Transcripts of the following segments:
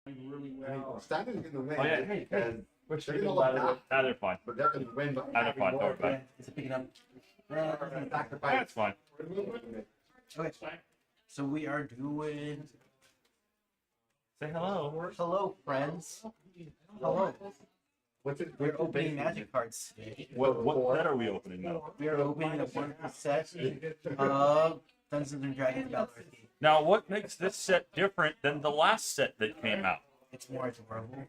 really I mean, well. standing in the way. Oh yeah, hey, And we're they're gonna shooting look by the way. back, Ah, they're fine. but they're gonna win. Ah, they're fine. Don't worry about it. Is it picking up? Attack the That's fine. Okay. So we are doing. Say hello. Hello, friends. Hello. What's it? We're opening magic cards today. What set are we opening now? We are opening a wonderful set of Dungeons and Dragons Baldur. Now, what makes this set different than the last set that came out? It's more adorable.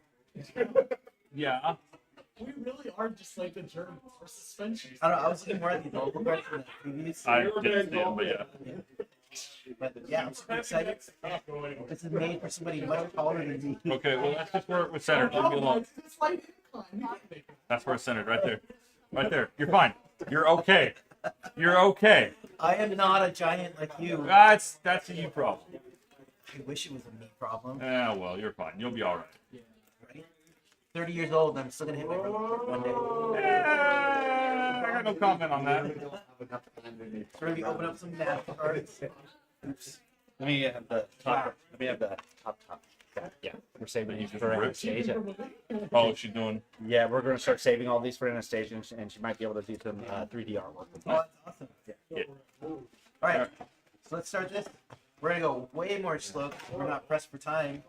Yeah. We really are just like the Germans. We're suspensions. I don't know. I was looking more at the adorable cards from the previous. I didn't see them, but yeah. But yeah, I'm super excited. This is made for somebody much taller than me. Okay, well, that's just where it was centered. Leave me alone. It's like incline. That's where it's centered, right there. Right there. You're fine. You're okay. You're okay. I am not a giant like you. That's a you problem. I wish it was a me problem. Yeah, well, you're fine. You'll be all right. Right? 30 years old, and I'm still gonna hit my goal one day. Yeah, I got no comment on that. So we're gonna open up some magic cards. Oops. Let me have the top. Let me have the top. Yeah, we're saving these for Anastasia. Oh, she's doing. Yeah, we're going to start saving all these for Anastasia, and she might be able to do some 3D artwork. Oh, that's awesome. Yeah. All right, so let's start this. We're gonna go way more slow. We're not pressed for time.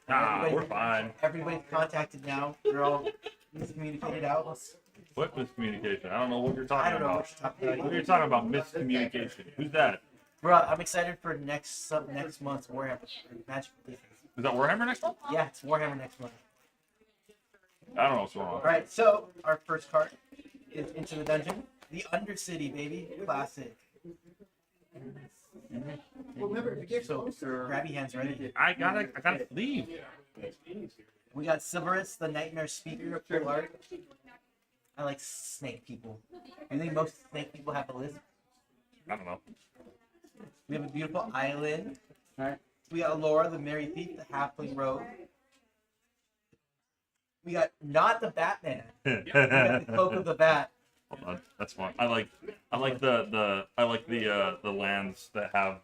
We're fine. Everybody's contacted now. They're all miscommunicated out. What miscommunication? I don't know what you're I talking don't know about. what you're talking about. What are you talking about? Miscommunication. Who's that? Bro, I'm excited for next month's Warhammer Magic releases. Is that Warhammer next month? Yeah, it's Warhammer next month. I don't know what's going on. All right, so our first card is Into the Dungeon, the Undercity, baby, classic. Well, remember, if you get So grab your hands ready. I gotta leave. We got Silverus, the Nightmare Speaker, full art. I like snake people. I think most snake people have a list. I don't know. We have a beautiful island. Alright. We got Laura, the Merry Thief, the Halfling Rogue. We got not the Batman. We got the Cloak of the Bat. Hold on. That's fine. I like the lands that have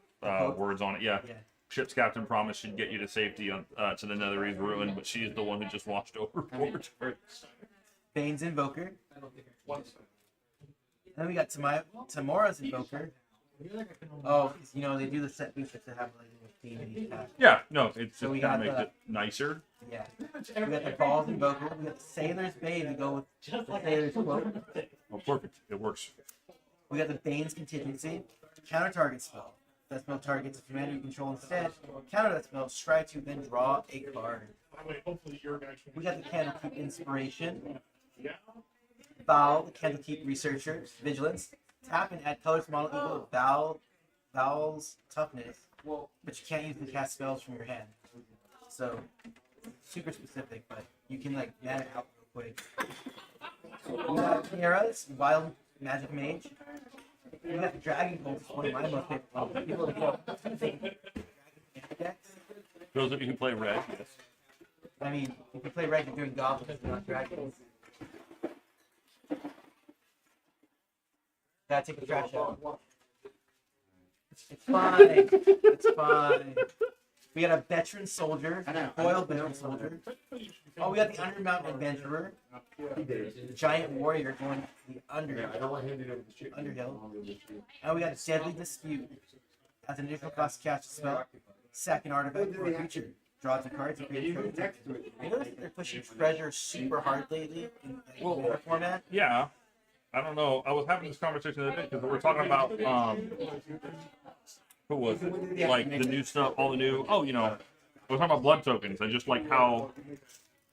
words on it. Yeah. Yeah. Ship's captain promised she'd get you to safety on to the Netherese ruin, but she's the one who just washed overboard. Bane's Invoker. And then we got Tamora's Invoker. Oh, 'cause, you know, they do the set boosters to have like a theme in each pack. Yeah, no, it just So we kind got of makes the- it nicer. Yeah. We got the Balls Invoker. We got the Sailor's Bane to go with the Sailor's Cloak. Oh, perfect. It works. We got the Bane's Contingency. Counter target spell. That spell targets a commander you control instead. Counter that spell, strike to, then draw a card. Hopefully you're gonna. We got the Candlekeep Inspiration. Val, the Candlekeep Researcher. Vigilance. Tap and add colors to model equal to Val's toughness. But you can't use the cast spells from your hand. So, super specific, but you can like man it out real quick. We got Kira's Wild Magic Mage. We got the Dragon Bolt, one of my most favorite ones. People decks. Those of you who play red, yes. I mean, if you play red, you're doing goblins, not dragons. Gotta take the trash out. It's fine. It's fine. We got a veteran soldier, foil veteran soldier. Oh, we got the Undermountain Adventurer, the giant warrior going to the Underhill. And we got Deadly Dispute. As an additional cost, cast a spell. Second artifact for a creature. Draw two cards and create a treasure. I noticed that they're pushing treasure super hard lately in the format. Yeah. I don't know. I was having this conversation the other day because we were talking about who was it? Like the new stuff, all the new. Oh, you know, we're talking about blood tokens and just like how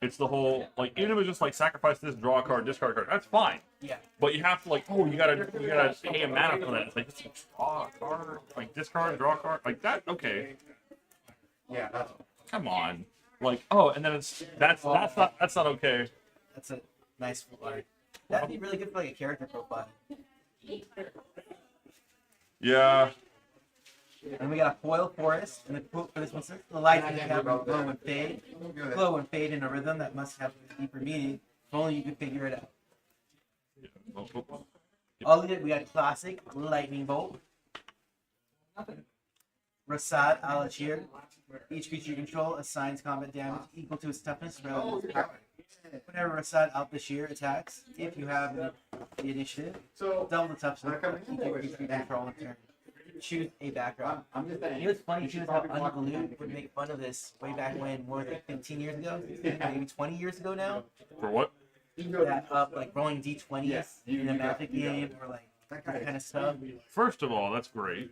it's the whole like even if it was just like sacrifice this, draw a card, discard a card. That's fine. Yeah. But you have to like you gotta pay a mana for that. It's like just draw a card, like discard, draw a card, like that. Okay. Yeah, that's Come on. Like and then that's not okay. That's a nice full art. That'd be really good for like a character profile. Yeah. And we got a foil forest, and the quote for this one says, "The light can have glow and fade in a rhythm that must have a deeper meaning. If only you could figure it out." All of it, we got classic lightning bolt. Rasad Alachir. Each creature you control assigns combat damage equal to its toughness relative to its power. Whenever Rasad Al-Bashir attacks, if you have the initiative, double the toughness of each creature you control in turn. Choose a background. I'm just You know what's funny too is how Unballoon would make fun of this way back when, more than 15 years ago, maybe 20 years ago now. For what? That like rolling d20s in a Magic game or like that kind of stuff. First of all, that's great.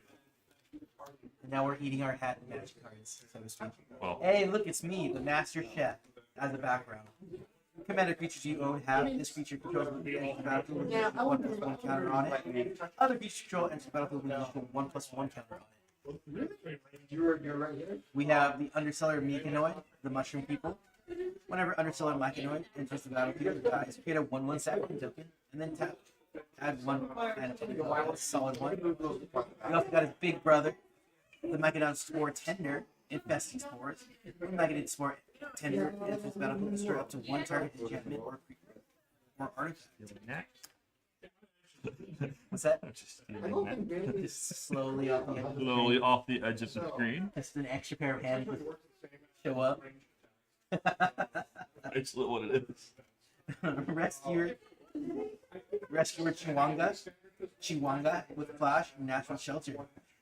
And now we're eating our hat in Magic cards, so to speak. Well, Hey, look, it's me, the Master Chef, as a background. Commander creatures you own have this creature controls the battlefield with +1/+1 counter on it. Other creatures control enter the battlefield with additional 1/+1 counter on it. You're right here. We have the Underseller Mechanoid, the Mushroom People. Whenever Underseller Mechanoid enters the battlefield, it dies. Create a 1/1 sacrifice token, and then tap. Add one mana token. A solid one. We also got his big brother, the Mechanoid Spore Tender, Infesting Spores. When Mechanoid Spore Tender enters the battlefield, destroy up to one target enchantment or artifact. What's that? just stealing that. Just slowly off the edge. Slowly off the edge of the screen. Just an extra pair of hands would show up. It's what it is. Rescuer Chiwanga with Flash and Natural Shelter.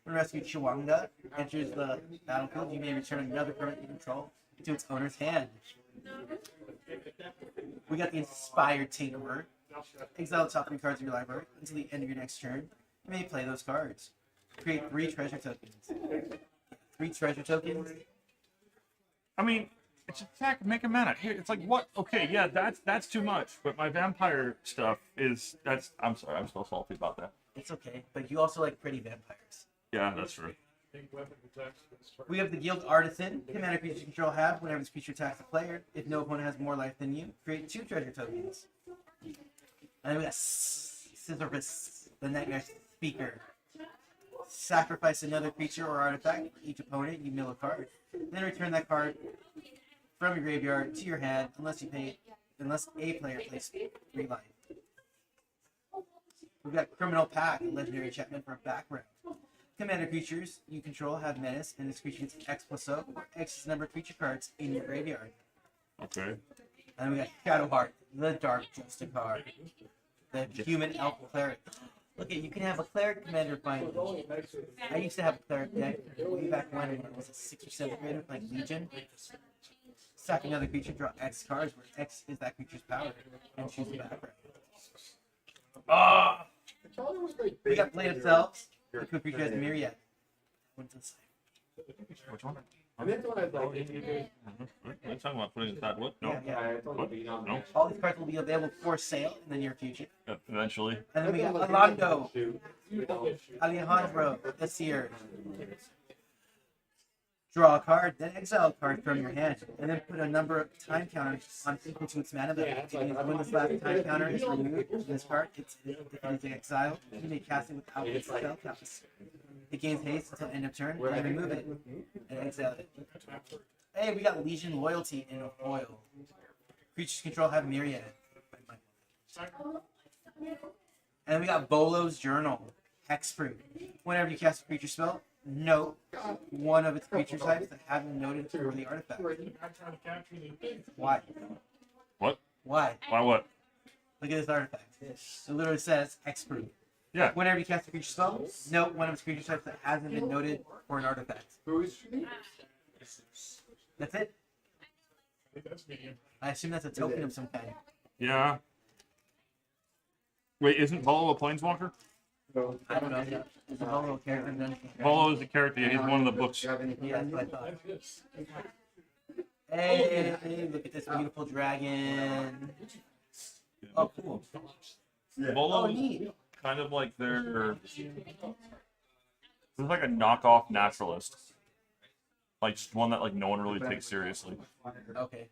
When Rescued Chiwanga enters the battlefield, you may return another permanent you control to its owner's hand. We got the Inspired Tinkerer. Exile the top 3 cards of your library until the end of your next turn. You may play those cards. Create 3 treasure tokens. 3 treasure tokens. I mean, it's attack, make a mana. Here, it's like what? Okay, yeah, that's too much. But my vampire stuff is I'm sorry, I'm still salty about that. It's okay, but you also like pretty vampires. Yeah, that's true. We have the Guild Artisan. Commander creature you control have whenever this creature attacks a player. If no opponent has more life than you, create 2 treasure tokens. And then we got Scissorus, the Nightmare Speaker. Sacrifice another creature or artifact. For each opponent, you mill a card. Then return that card from your graveyard to your hand unless a player plays 3 life. We've got Criminal Pact, a legendary enchantment for a background. Commander creatures you control have menace, and this creature gets X+0 or X number of creature cards in your graveyard. Okay. And then we got Shadowheart, the Dark Justicar, the human elf cleric. Look at you can have a cleric commander finally. I used to have a cleric deck way back when it was a 6 or 7th grader playing Legion. Sack another creature, draw X cards, where X is that creature's power, and choose the background. Ah! We got Blade of Selves. The creature has Myriad. What's this? Which one? And that's what I thought. What are you talking about? Putting inside what? No. Yeah. What? No. All these cards will be available for sale in the near future. Eventually. And then we got Alando, Alejandro, Asir. Draw a card, then exile a card from your hand, and then put a number of time counters on equal to its mana value. When this last time counter is removed from this card, if it is exiled, you may cast it without its spell counts. It gains haste until end of turn, and then remove it and exile it. Hey, we got Legion Loyalty in a foil. Creatures control have Myriad. And then we got Bolo's Journal, Hexproof. Whenever you cast a creature spell, note one of its creature types that haven't noted for the artifact. Why? What? Why? Why what? Look at this artifact. It literally says Hexproof. Yeah. Whenever you cast a creature spell, note one of its creature types that hasn't been noted for an artifact. That's it. I assume that's a token of some kind. Yeah. Wait, isn't Bolo a planeswalker? I don't know. It's a Bolo character. Then. Bolo is the character. Yeah, he's one of the books. Yeah, that's what I thought. Hey, look at this beautiful dragon. Oh, cool. Bolo Oh, is neat. kind of like their. It's like a knockoff naturalist. Like just one that like no one really takes seriously. Okay.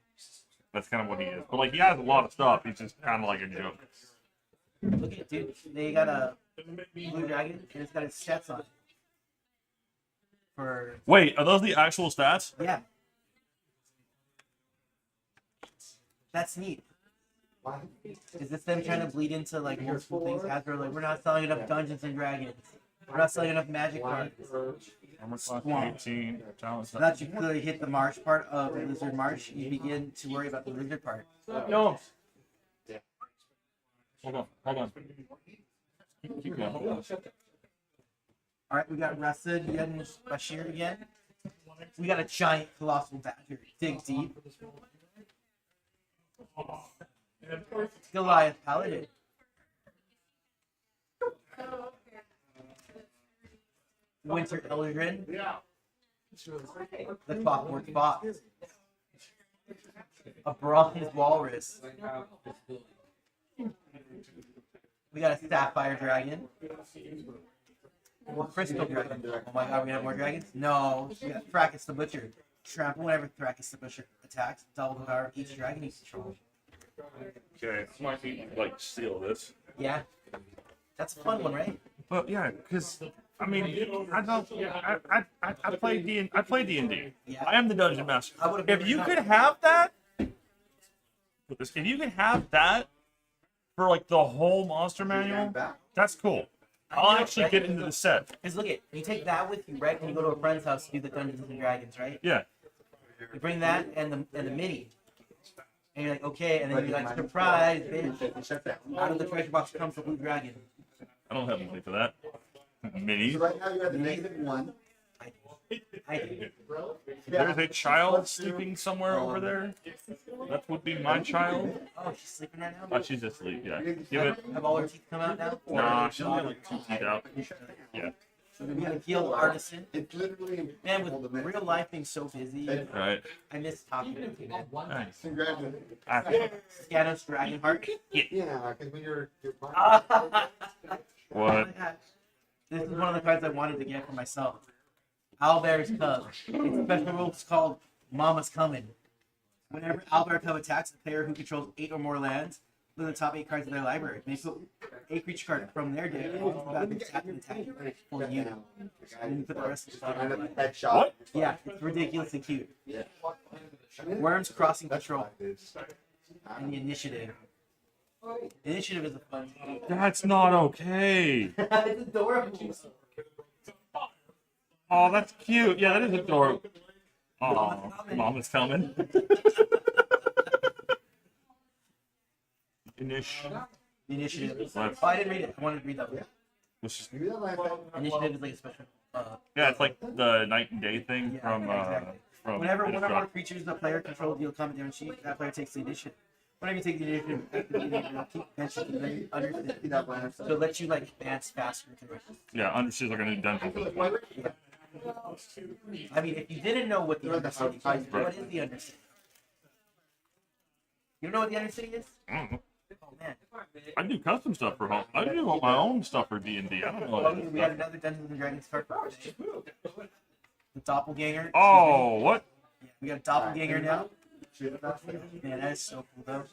That's kind of what he is. But like he has a lot of stuff. He's just kind of like a joke. Look at it, dude. They got a blue dragon, and it's got its stats on it. For Wait, are those the actual stats? yeah, that's neat. Is this them trying to bleed into like multiple things? Hasbro like we're not selling enough Dungeons and Dragons. We're not selling enough Magic cards. Armor class Swamp. 18. Talent. So that you clearly hit the marsh part of the lizard marsh, you begin to worry about the lizard part. No. Hold on. Hold on. Keep going. Hold on. Alright, we got Rasid and Bashir again. We got a giant colossal badger. Dig deep. Goliath Paladin. Winter Eldrin. The Clockwork Fox. A Bronze Walrus. We got a Sapphire Dragon. Crystal Dragon. Oh my god, we have more dragons? No. We got Thrakkus the Butcher. Trample whenever Thrakkus the Butcher attacks. Double the power of each dragon you control. Okay, I might need to like steal this. Yeah. That's a fun one, right? Well, yeah, because I mean, I don't. I play D. I play D&D. Yeah. I am the dungeon master. I would've If never you known. could have that, if you can have that for like the whole monster manual, that's cool. I'll actually get into the set. Because look at, you take that with you, right? When you go to a friend's house to do the Dungeons and Dragons, right? Yeah. You bring that and the mini. And you're like, okay, and then you're like, surprise, bitch. Out of the treasure box comes the blue dragon. I don't have anything for that. Mini. So right now you have the -1. I do. There's a child sleeping somewhere over there. That would be my child. Oh, she's sleeping right now? Oh, she's asleep. Yeah. Give it. Have all her teeth come out now? Nah, she'll get like 2 teeth out. Yeah. We got a Guild Artisan. It's literally Man, impossible with to make. real life being so busy, Right. I miss talking to you, man. Nice. Congratulations. Scanos Dragonheart. Yeah, because when you're What? This is one of the cards I wanted to get for myself. Owlbear's Cub. Its special rule is called Mama's Coming. Whenever Owlbear Cub attacks a player who controls 8 or more lands, look at the top 8 cards of their library. They put a creature card from their deck onto the back and tap and attack for you. And you put the rest of the kind of stuff. headshot. What? Yeah, it's ridiculously cute. Worms Crossing Patrol. And the Initiative. Initiative is a fun game. That's not okay. It's adorable. Oh, that's cute. Yeah, that is adorable. Oh, Mama's coming. Inish. The Initiative. Right. Oh, I didn't read it. I wanted to read that one. Which is, Maybe that last time. Initiative is like a special. yeah, it's like the night and day thing Yeah, from exactly. from. Whenever one or more Innistrad. creatures the player controls deal combat damage sheet, that player takes the initiative. Whenever you take the initiative, keep mentioning the understand. So it lets you like advance faster through it. Yeah, Undersea's like a new dungeon. I mean, if you didn't know what the undercity is, what is the undercity? You don't know what the undercity is? I don't know. Oh man. I do custom stuff for home. I do my own stuff for D&D. I don't know. Oh, What that we had is. another Dungeons and Dragons card for today. The Doppelganger. Oh, what? Yeah, we got a Doppelganger now. Man, that is so cool though.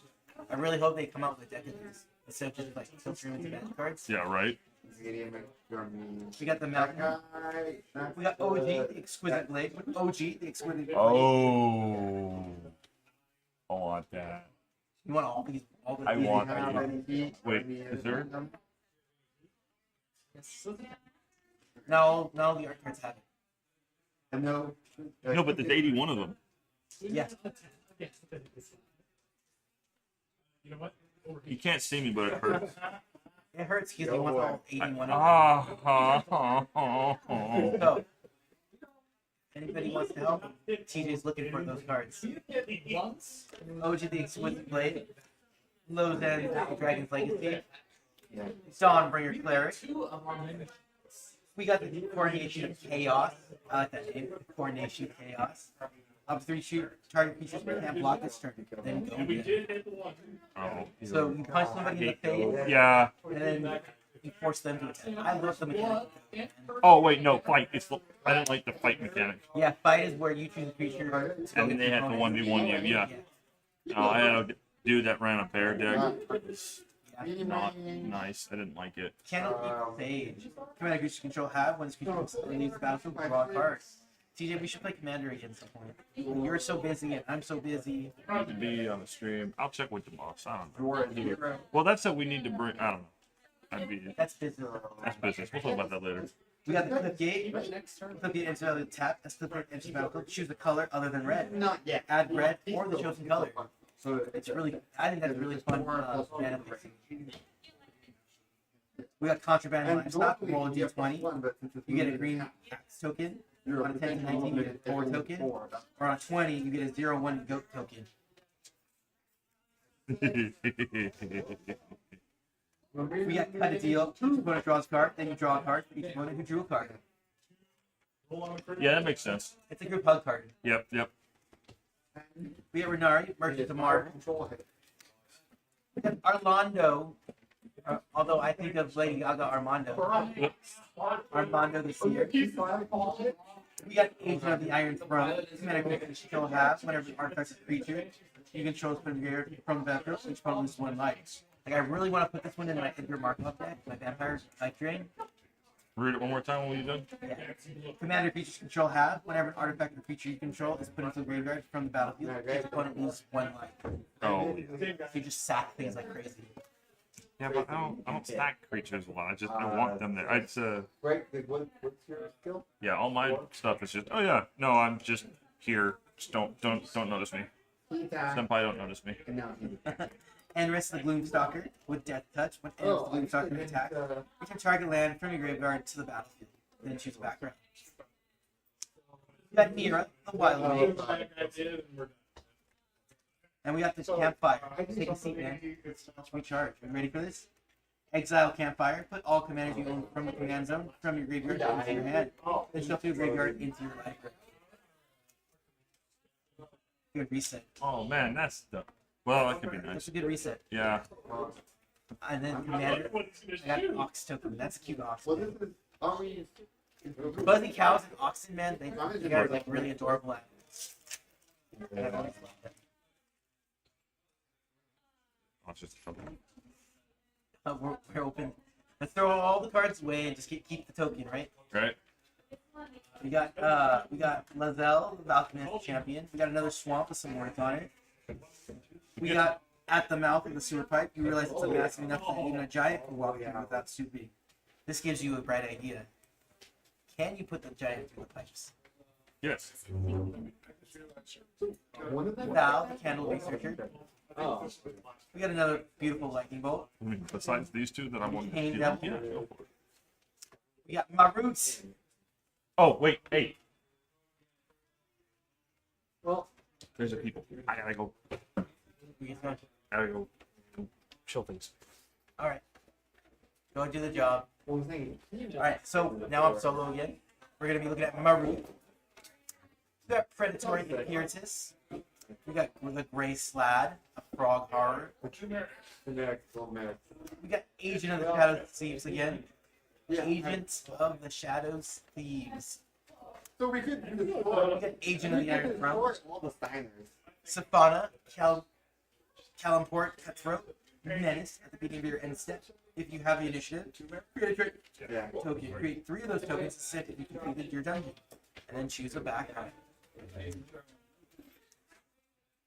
I really hope they come out with a deck of these instead of just like filtering into magic cards. Yeah, right. We got the Mountain. We got OG, the Exquisite Blade. OG, the Exquisite Blade. Oh, I want that. You want all these? All the I want these? Wait, is there? No, the art cards have it. No. No, but there's 81 of them. Yeah. You know what? You can't see me, but it hurts. It hurts because you want all 81 of them. Ah, So, if anybody wants to help, TJ's looking for those cards. Once. OG, the Exquisite Blade. Lowe's End, the Dragon's Legacy. Dawnbringer Cleric. We got the Coronation of Chaos. I like that name. Coronation of Chaos. Up 3 shoot target creatures can't block this turn. Then go We again. did hit the one. oh. So you punch somebody in the face, Yeah. and then you force them to attack. I love the mechanic. Oh wait, no, fight. I didn't like the fight mechanic. Yeah, fight is where you choose a creature. to go And then against they had your to opponent. 1v1 you. Yeah. Oh, I had a dude that ran a bear deck. It was Yeah. not nice. I didn't like it. Candlekeep Sage. Commander creature control have when this creature leaves the battlefield, draw a card. TJ, we should play Commander again at some point. You're so busy and I'm so busy. I need to be on the stream. I'll check with the boss. I don't know. You're a hero. Well, that's what we need to bring. I don't know. I'd be. That's business. That's business. We'll talk about that later. We got the flip gate. Flip gate into the tap. That's flip gate into battlefield. Choose the color other than red. Not yet. Add red or the chosen color. So it's really, I think that's really fun. Mana pricing. We got contraband livestock. Roll a d20. You get a green axe token. On a 10 to 19, you get a 4 token. Or on a 20, you get a 0-1 goat token. We got cut a deal. Each opponent draws a card, then you draw a card for each opponent who drew a card. Yeah, that makes sense. It's a group hug card. Yep. We have Renari, Merchant of Marvel. We have Armando, although I think of Lady Gaga Armando. Armando the Seer. We got Agent of the Iron Throne. Commander can control half whenever the artifact is a creature. You control from the battlefield, each opponent loses 1 life. Like, I really want to put this one in my Edgar Markov deck, my Vampire Life Drain. Read it one more time when you're done. Yeah. Commander creatures control half. Whenever an artifact or creature you control is put into the graveyard from the battlefield, each opponent loses 1 life. Oh. You just sack things like crazy. Yeah, but I don't stack creatures a lot. I want them there. It's Right. What's your skill? yeah, all my stuff is just no, I'm just here. Just don't notice me. Senpai, don't notice me. And rest of the Gloomstalker with Death Touch. When ends the Gloomstalker attack, you can target land from your graveyard to the battlefield, then choose a background. We got Mira, the Wild Mage. And we got this Campfire. Take a seat, man. Let's recharge. Are you ready for this? Exile Campfire. Put all commanders you own from the command zone from your graveyard into your hand. Then shuffle your graveyard into your library. Good reset. Oh man, that's the well, that could be That's nice. a good reset. Yeah. And then commander, I got an Ox token. That's a cute Ox. Well, this is. Are we? Buzzy cows and oxen, man, they are like really adorable animals. And I've always loved them. Oh, it's just something. We're open. Let's throw all the cards away and just keep the token, right? Right? We got Lazelle, the Alchemist champion. We got another swamp with some words on it. We got at the mouth of the sewer pipe. You realize it's massive enough that even a giant can walk in without stooping. This gives you a bright idea. Can you put the giant through the pipes? Yes. One of them. Val, the candle researcher. We got another beautiful lightning bolt. I mean, besides these two that I'm wanting to Pain steal. Devil. Yeah, go for it. We got my roots. Oh, wait, hey. Well, There's a people. I gotta go. We get going. I gotta go. Chill things. All right. Go do the job. what was thinking? All right. So now I'm solo again. We're gonna be looking at Maru. We got predatory appearances. We got the gray slad, a frog horror. The next, well, next. We got Agent of the Shadows Thieves again. Yeah. Agent of the Shadows Thieves. So we could. We got Agent of the Iron Throne. All the Steiners. Safana, Calimport, Cutthroat, Menace at the beginning of your end step. If you have the initiative, create a Yeah. token. Create 3 of those tokens to set if you completed your dungeon. And then choose a background.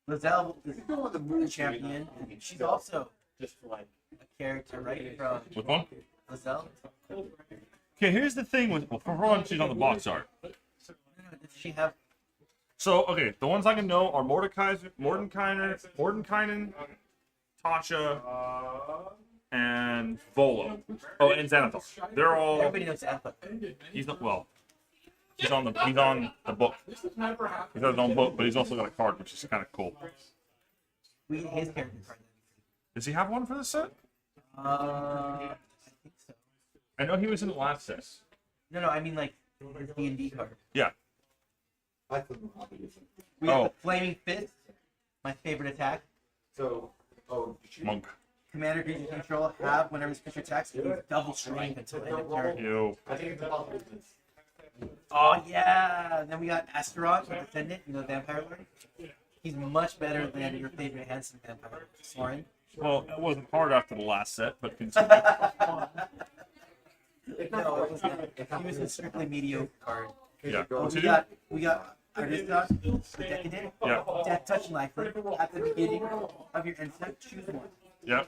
Lazelle is You go with the the moon champion. She's also Just like a character, right? From Which one? Lazelle. Okay, here's the thing with for one, she's on the box art. Does she have? So, okay, the ones I can know are Mordekainen, Tasha, and Volo. Oh, and Xanathar. They're all. Everybody knows Anthem. He's not well. He's on the book. He's got his own book, but he's also got a card, which is kind of cool. His character card. Does he have one for this set? I think so. I know he was in the last set. No, I mean like his D&D card. Yeah. That's the We have Oh. the Flaming Fist, my favorite attack. So, Monk. Commander creature control have whenever this creature attacks, it gains double strength until end of turn. Ew. I think it's about business. Oh yeah! Then we got Astaroth, the Descendant, you know, Vampire Lord. He's much better than your favorite handsome vampire, Soren. Well, it wasn't hard after the last set, but continue. No, it was not. He was a strictly mediocre card. Yeah. Oh, What's we he do? got Aristos, the Decadent. Yeah. Death Touch Lifer. At the beginning of your end step, choose one. Yeah.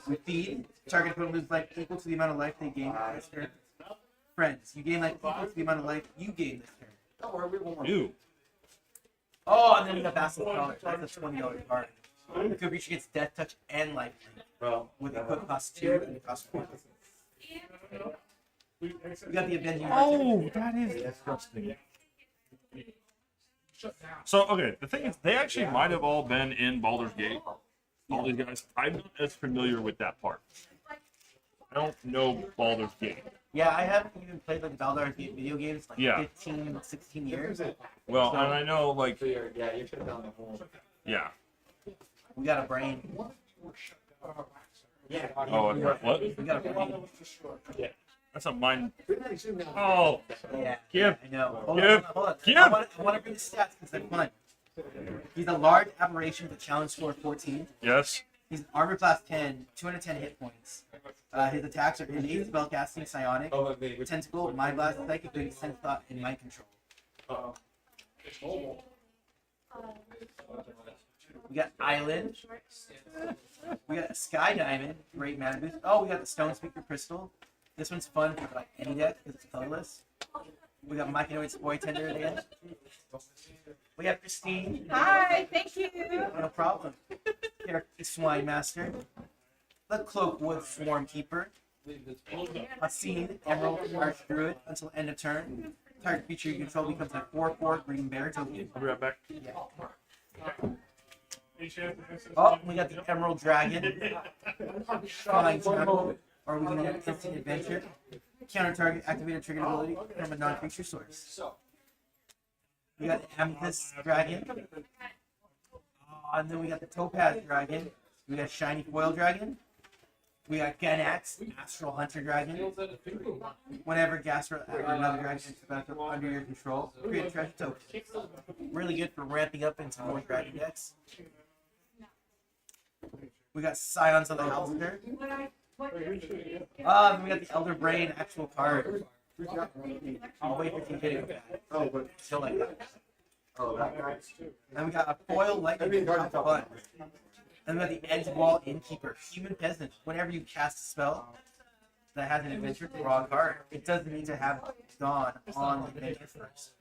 We feed. Target opponent loses life equal to the amount of life they gain. Friends. You gain life equal to the amount of life you gain this turn. Don't worry, we have one more. Ew. Oh, and then we got Vassal Collar. That's a $20 card. The creature gets Death Touch and Life Well, with equip cost 2 and it costs 4. We got the Avenging Oh, that is disgusting. So, okay, the thing is, they actually might have all been in Baldur's Gate. All these guys. I'm not as familiar with that part. I don't know Baldur's Gate. Yeah, I haven't even played like Baldur video games like Yeah. 15, 16 years. Well, and I know, like, so you're shut down the whole. yeah. We got a brain. Yeah. Oh, what? We got a brain. That's a mine. Oh, Yeah. Give. I know. Hold Give. on, hold on. Give. I want to bring the stats because they're fun. He's a large aberration with a challenge score of 14. yes. He's an armor class 10, 210 hit points. His attacks are innate, spellcasting, psionic, tentacle, mind blast, psychic, sense thought, and mind control. We got Island. We got a Sky Diamond, great mana boost. Oh, we got the Stone Speaker Crystal. This one's fun for like any deck because it's colorless. We got Myconoid Spoy Tender again. We have Christine. Hi, thank you. No problem. Here, Swine Master. The Cloakwood Swarm Keeper. Haseen, Emerald Arch Druid until end of turn. Target creature you control becomes a 4/4 green bear token. I'll be right back. Oh, we got the Emerald Dragon. Flying Tackle. Or we can get an instant adventure. Counter target activated trigger ability from a non-creature source. We got the Amethyst Dragon. And then we got the Topaz Dragon. We got Shiny Foil Dragon. We got Ganax, Astral Hunter Dragon. Whenever Gasper or another dragon enters the battlefield under your control, create a treasure token. Really good for ramping up into more dragon decks. We got Scions of the Hellster. Then we got the Elder Brain actual card. I'll wait for you to get it. Oh, but Still like that. oh, that guy. Then we got a Foil Lightning Fun. And we got the Edge Wall Innkeeper, Human Peasant. Whenever you cast a spell that has an adventure, draw a card. It doesn't need to have gone on the adventure first.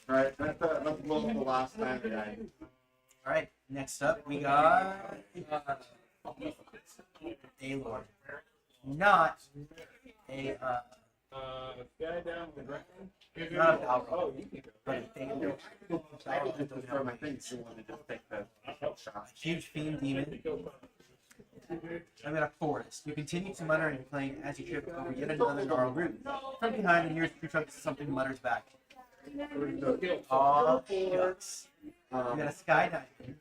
Right, that's the last time, guy. Alright, next up we got a Lord. Not a not a Balrog, but a Baldur. For my things, you want to just take the shot. Huge Fiend Demon. I've got a Forest. You continue to mutter and playing as you trip over yet another gnarled root. From behind, the nearest creature up to something mutters back. Oh, shucks. We got a Sky Diamond.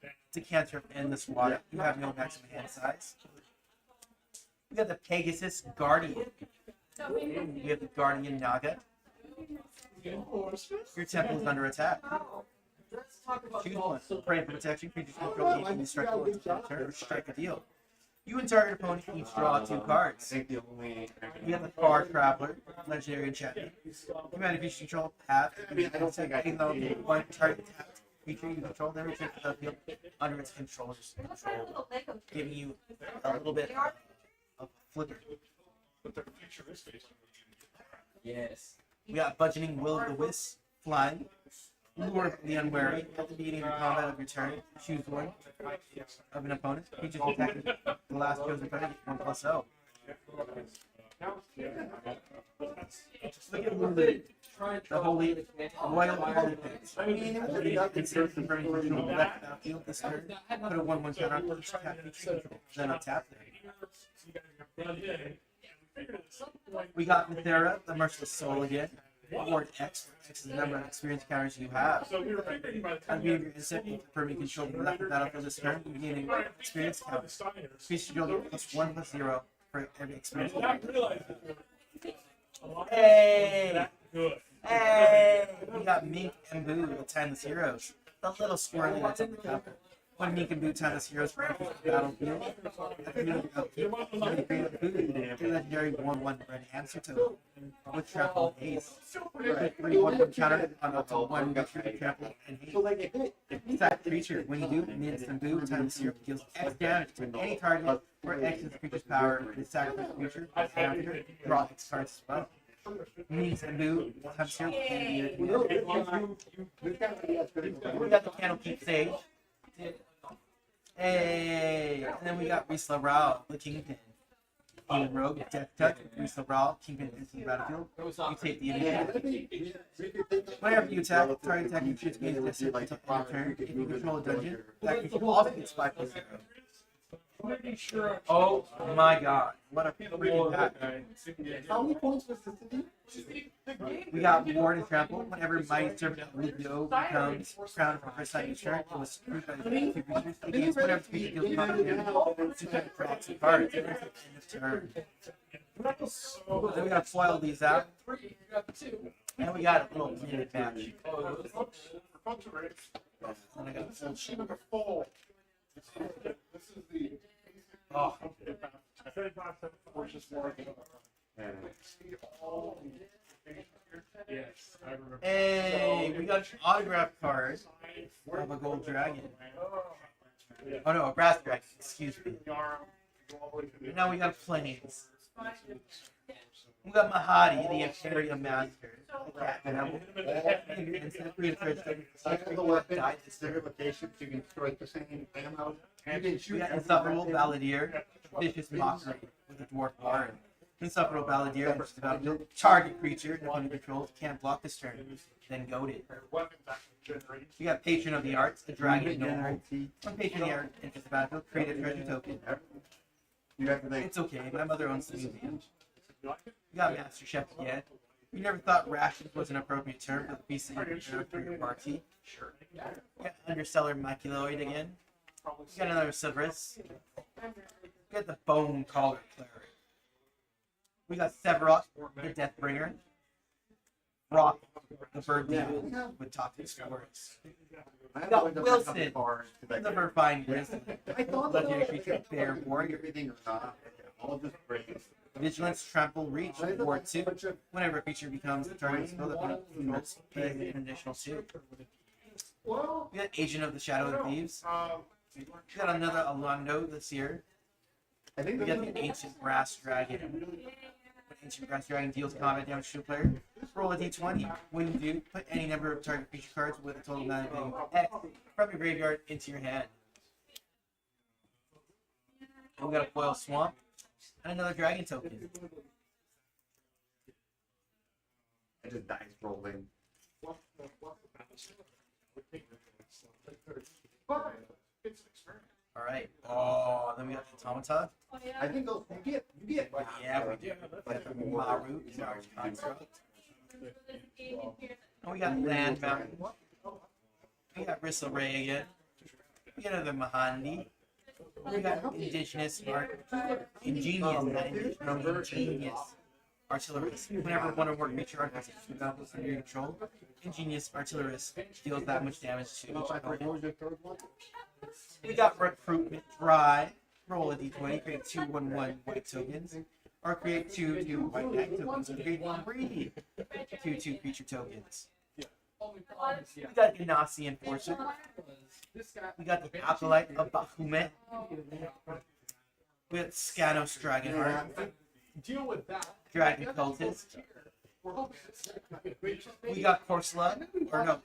It's a cantrip of endless water. You have no maximum hand size. We got the Pegasus Guardian. We have the Guardian Naga. Your temple is under attack. Choose one. Pray for protection. Creatures control gain indestructible until turn. Strike a deal. You and target opponent each draw 2 I cards. think the only. We have the Far Traveler, legendary enchantment. Humanity creature control path. I mean, I don't think I can see- one target tapped creature you control every creature the field under its controller's control, giving you a little bit of flicker. Yes. We got Budgeting Will of the Wisp, flying. Lure of the Unwary. At the beginning of the combat of your turn, choose one of an opponent. Creatures attacking the last chosen opponent get 1/0. Look at Lulu, the Holy Royal Holy Pits. Insert the burning control left battlefield this turn. Put a 1/1 counter on each tap feature control. Then untap them. We got Mithera, the Merciless Soul again. Ward X. X is the number of experience counters you have. At the beginning of your insect, you permanently control the left battlefield this turn, beginning experience counter. Creature you get +1/+0 for every experience counter. Hey! Hey! We got Mink and Boo, the Timeless Heroes. The little squirrely that's on the cover. When Mink and Boo Timeless Heroes for the battlefield, at the beginning of your upkeep, you may create a Boo, your legendary 1/1 red hamster token. with trample and haste. Put 3/1 counter on up to 1 creature with trample and haste. So like if That creature, when you do min and boo, time syrup deals X damage to any target where X is the creature's power, and sacrifice the creature, after, draw X cards as well. Means and boo, time syrup, and we got we got the Candlekeep Sage. Hey, and then we got Risla Rao, the Kingpin. Demon Rogue, Death Touch, Risla Rao, Kingpin enters the battlefield. You take the initiative. Whenever you attack, target attacking creature gains Death Touch until end of turn. If you control a dungeon, that creature also gets 5/0. Oh my god, what a freaking pack. How many points was this to do? We got Ward and Trample. Whenever Mighty Servant of Ludo becomes crowned for the first time in turn, it was screwed by the two creatures. It gains whatever creature deals combat damage to set for X cards at the end of turn. Then we gotta foil these out. And we got a little minute match. And I got a full sheet. Oh. Hey, we got an autograph card of a gold dragon. Oh no, a brass dragon, excuse me. And now we got planes. We got Mahadi, the Imperial Master. The weapon certification, you can destroy the same ammo. We got Insufferable Balladeer, Vicious Mockery with a Dwarf Bard. Insufferable Balladeer enters the battlefield. Target creature no one controls can't block this turn. Then goaded. We got Patron of the Arts, a dragon noble. When Patron of the Arts enters the battlefield, create a treasure token. It's okay, my mother owns the museum. We got Master Chef again. You never thought rations was an appropriate term for the piece that you reserved for your party. Sure. We got Underseller Maculoid again. We got another Severus. We got the Bone Caller Cleric. We got Severus, the Deathbringer. Rock, the Bird Demon with toxic spores. We got Wilson, the Verfine Grizzly. Legendary creature, Bear Warrior. Vigilance, Trample, Reach, Ward 2. Whenever a creature becomes the target of spell that one controls, pay an additional 2. We got Agent of the Shadow of Thieves. We got another Alondo this year. We got the Ancient Brass Dragon. When Ancient Brass Dragon deals combat damage to a player, roll a d20. When you do, put any number of target creature cards with a total amount of value X from your graveyard into your hand. And we got a Foil Swamp and another Dragon token. I just dice rolling. Alright. Oh, then we got the Automata. I think those you get. Yeah, we do. Maru, Large Construct. And we got Land Mountain. We got Bristle Ray again. We got another Mahandi. We got Ingenious Artillerist. Whenever one or more creature artifacts is developed under your control, Ingenious Artillerist deals that much damage to each opponent. We got Recruitment Dry. Roll a d20, create 2/1/1 white tokens, or create 2/2 white knight tokens, and create 3 2/2 creature tokens. We got Ganassi Enforcer. We got the Acolyte of Bahamut. We got Scanos Dragonheart. Deal with that. Dragon Cultist. We got Corsla, or no,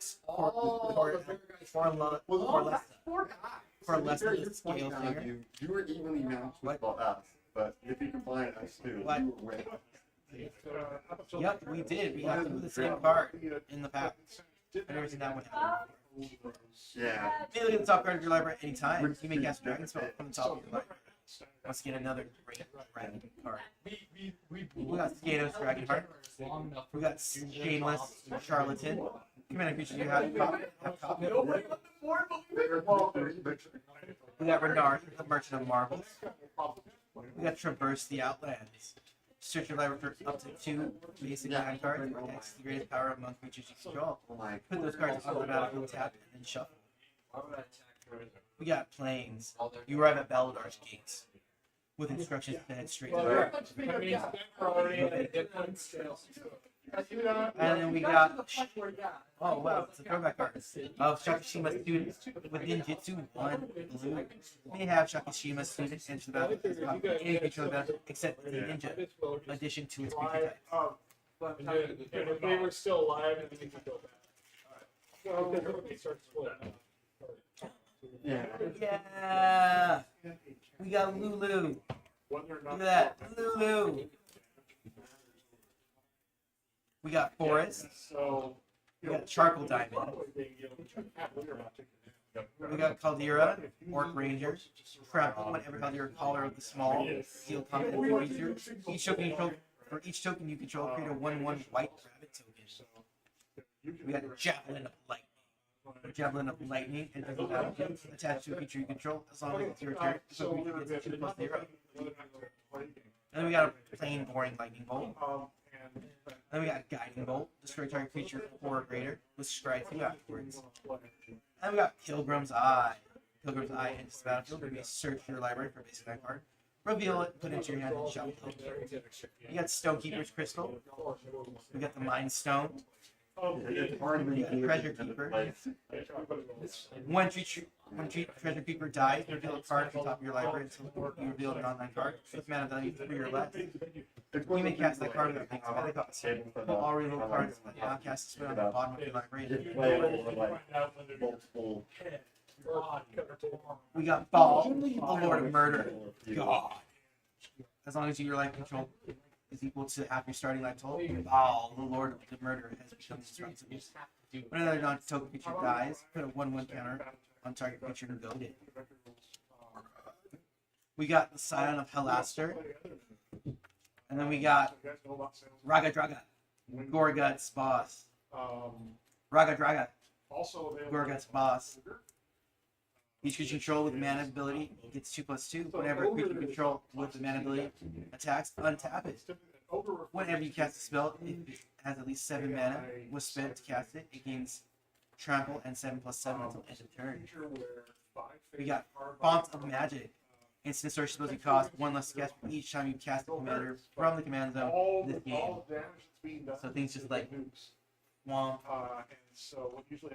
for less than the scale figure. You were evenly matched with us, but if you combine us two, What? you would win. Yep, we did. We got two of the same card in the pack. I've never seen that one happen. Yeah. If you look at the top card of your library at any time, you may cast Dragon Spell from the top of your library. Once again, another great dragon card. We got Skanos Dragonheart. We got Shameless Charlatan. Commander creatures you have copy. We got Renard, the Merchant of Marvels. We got Traverse the Outlands. Search your library for up to 2 basic land cards, or X the greatest power among creatures you control. Put those cards on the battlefield, tap, and then shuffle. We got Plains. You arrive at Baldur's Gates. with instructions to head straight Well, to we're the already at a different scale. And then we got, oh wow, it's a throwback card. Of Shakishima student with ninjutsu 1 blue. May have Shakishima student enter the battle as any creature of the battle except the ninja, addition to its creature type. If they were still alive, then we could go back. So, they start splitting. Yeah! We got Lulu. Look at that, Lulu. We got Forest. So, We got Charcoal Diamond. We got Caldera, Orc Ranger, Trample, whenever Caldera Caller of the Small, Steel Combat Ranger. Each token you control, for each token you control, create a 1/1 white rabbit token. We got Javelin of Lightning. Javelin of Lightning and the battlefield attached to a creature you control as long as it's your turn. So we can get 2/0. And then we got a plain boring Lightning Bolt. Then we got Guiding Bolt, destroy target creature 4 or greater, with Scry 2 afterwards. And we got Pilgrim's Eye. Pilgrim's Eye enters the battlefield. Where you search your library for a basic eye card, reveal it, put it into your hand, and shuffle it. You got Stonekeeper's Crystal. We got the Mind Stone. We got Treasure Keeper. When Treasure Keeper dies, reveal a card from the top of your library until you reveal an online card with mana value 3 or less. You may cast that card without paying mana cost. All reveal cards that now cast spin on the bottom of your library. We got Ball, the Lord of Murder. God. As long as your life control is equal to half your starting life total, Ball, the Lord of Murder, has become indestructible. When another non-token creature dies, put a 1/1 counter on target creature and goad it. We got the Scion of Helaster. And then we got Raga Draga, Gorgut's boss. Raga Draga, Gorgut's boss. Each creature you control with mana ability gets 2/2. Whenever a creature you control with the mana ability attacks, untap it. Whenever you cast a spell, if it has at least 7 mana was spent to cast it, it gains trample and 7/7 until end of turn. We got Font of Magic. Instant search supposed to cost 1 less to cast each time you cast a commander from the command zone this game. So things just like womp.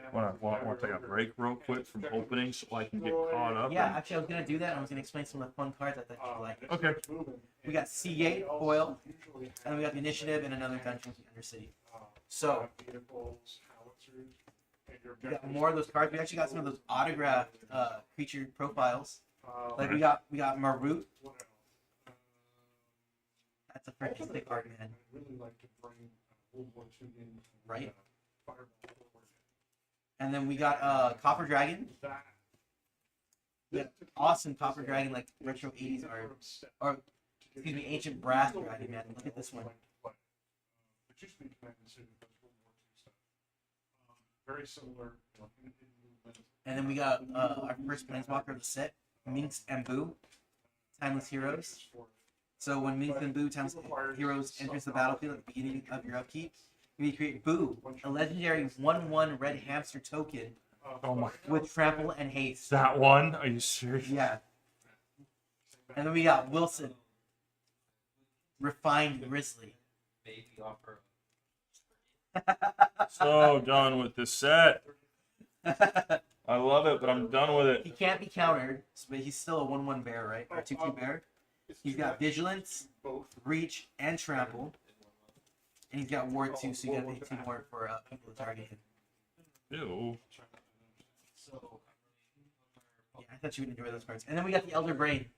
Want to take a break real quick from opening so I can get caught up? Yeah, actually I was gonna do that. I was gonna explain some of the fun cards I thought you'd like. Okay. We got Seagate, Foil, and we got the Initiative and another Dungeon with the Undercity. So we got more of those cards. We actually got some of those autographed creature profiles. Like we got Marut. That's a freaking sick card, man. Right? And then we got Copper Dragon. We got awesome Copper Dragon, like retro 80s art. Or excuse me, Ancient Brass Dragon, man. Look at this one. Very similar. And then we got our first Planeswalker of the set, Minx and Boo, Timeless Heroes. So when Minx and Boo, Timeless Heroes enters the battlefield at the beginning of your upkeep, you may create Boo, a legendary 1/1 red hamster token Oh my. with trample and haste. That one? Are you serious? Yeah. And then we got Wilson, Refined Grizzly. So done with this set. I love it, but I'm done with it. He can't be countered, but he's still a 1/1 bear, right? Or 2/2 bear. He's got Vigilance, Reach, and Trample. And he's got Ward 2, so you gotta pay 2 more for people to target him. Ew. Yeah, I thought you would enjoy those cards. And then we got the Elder Brain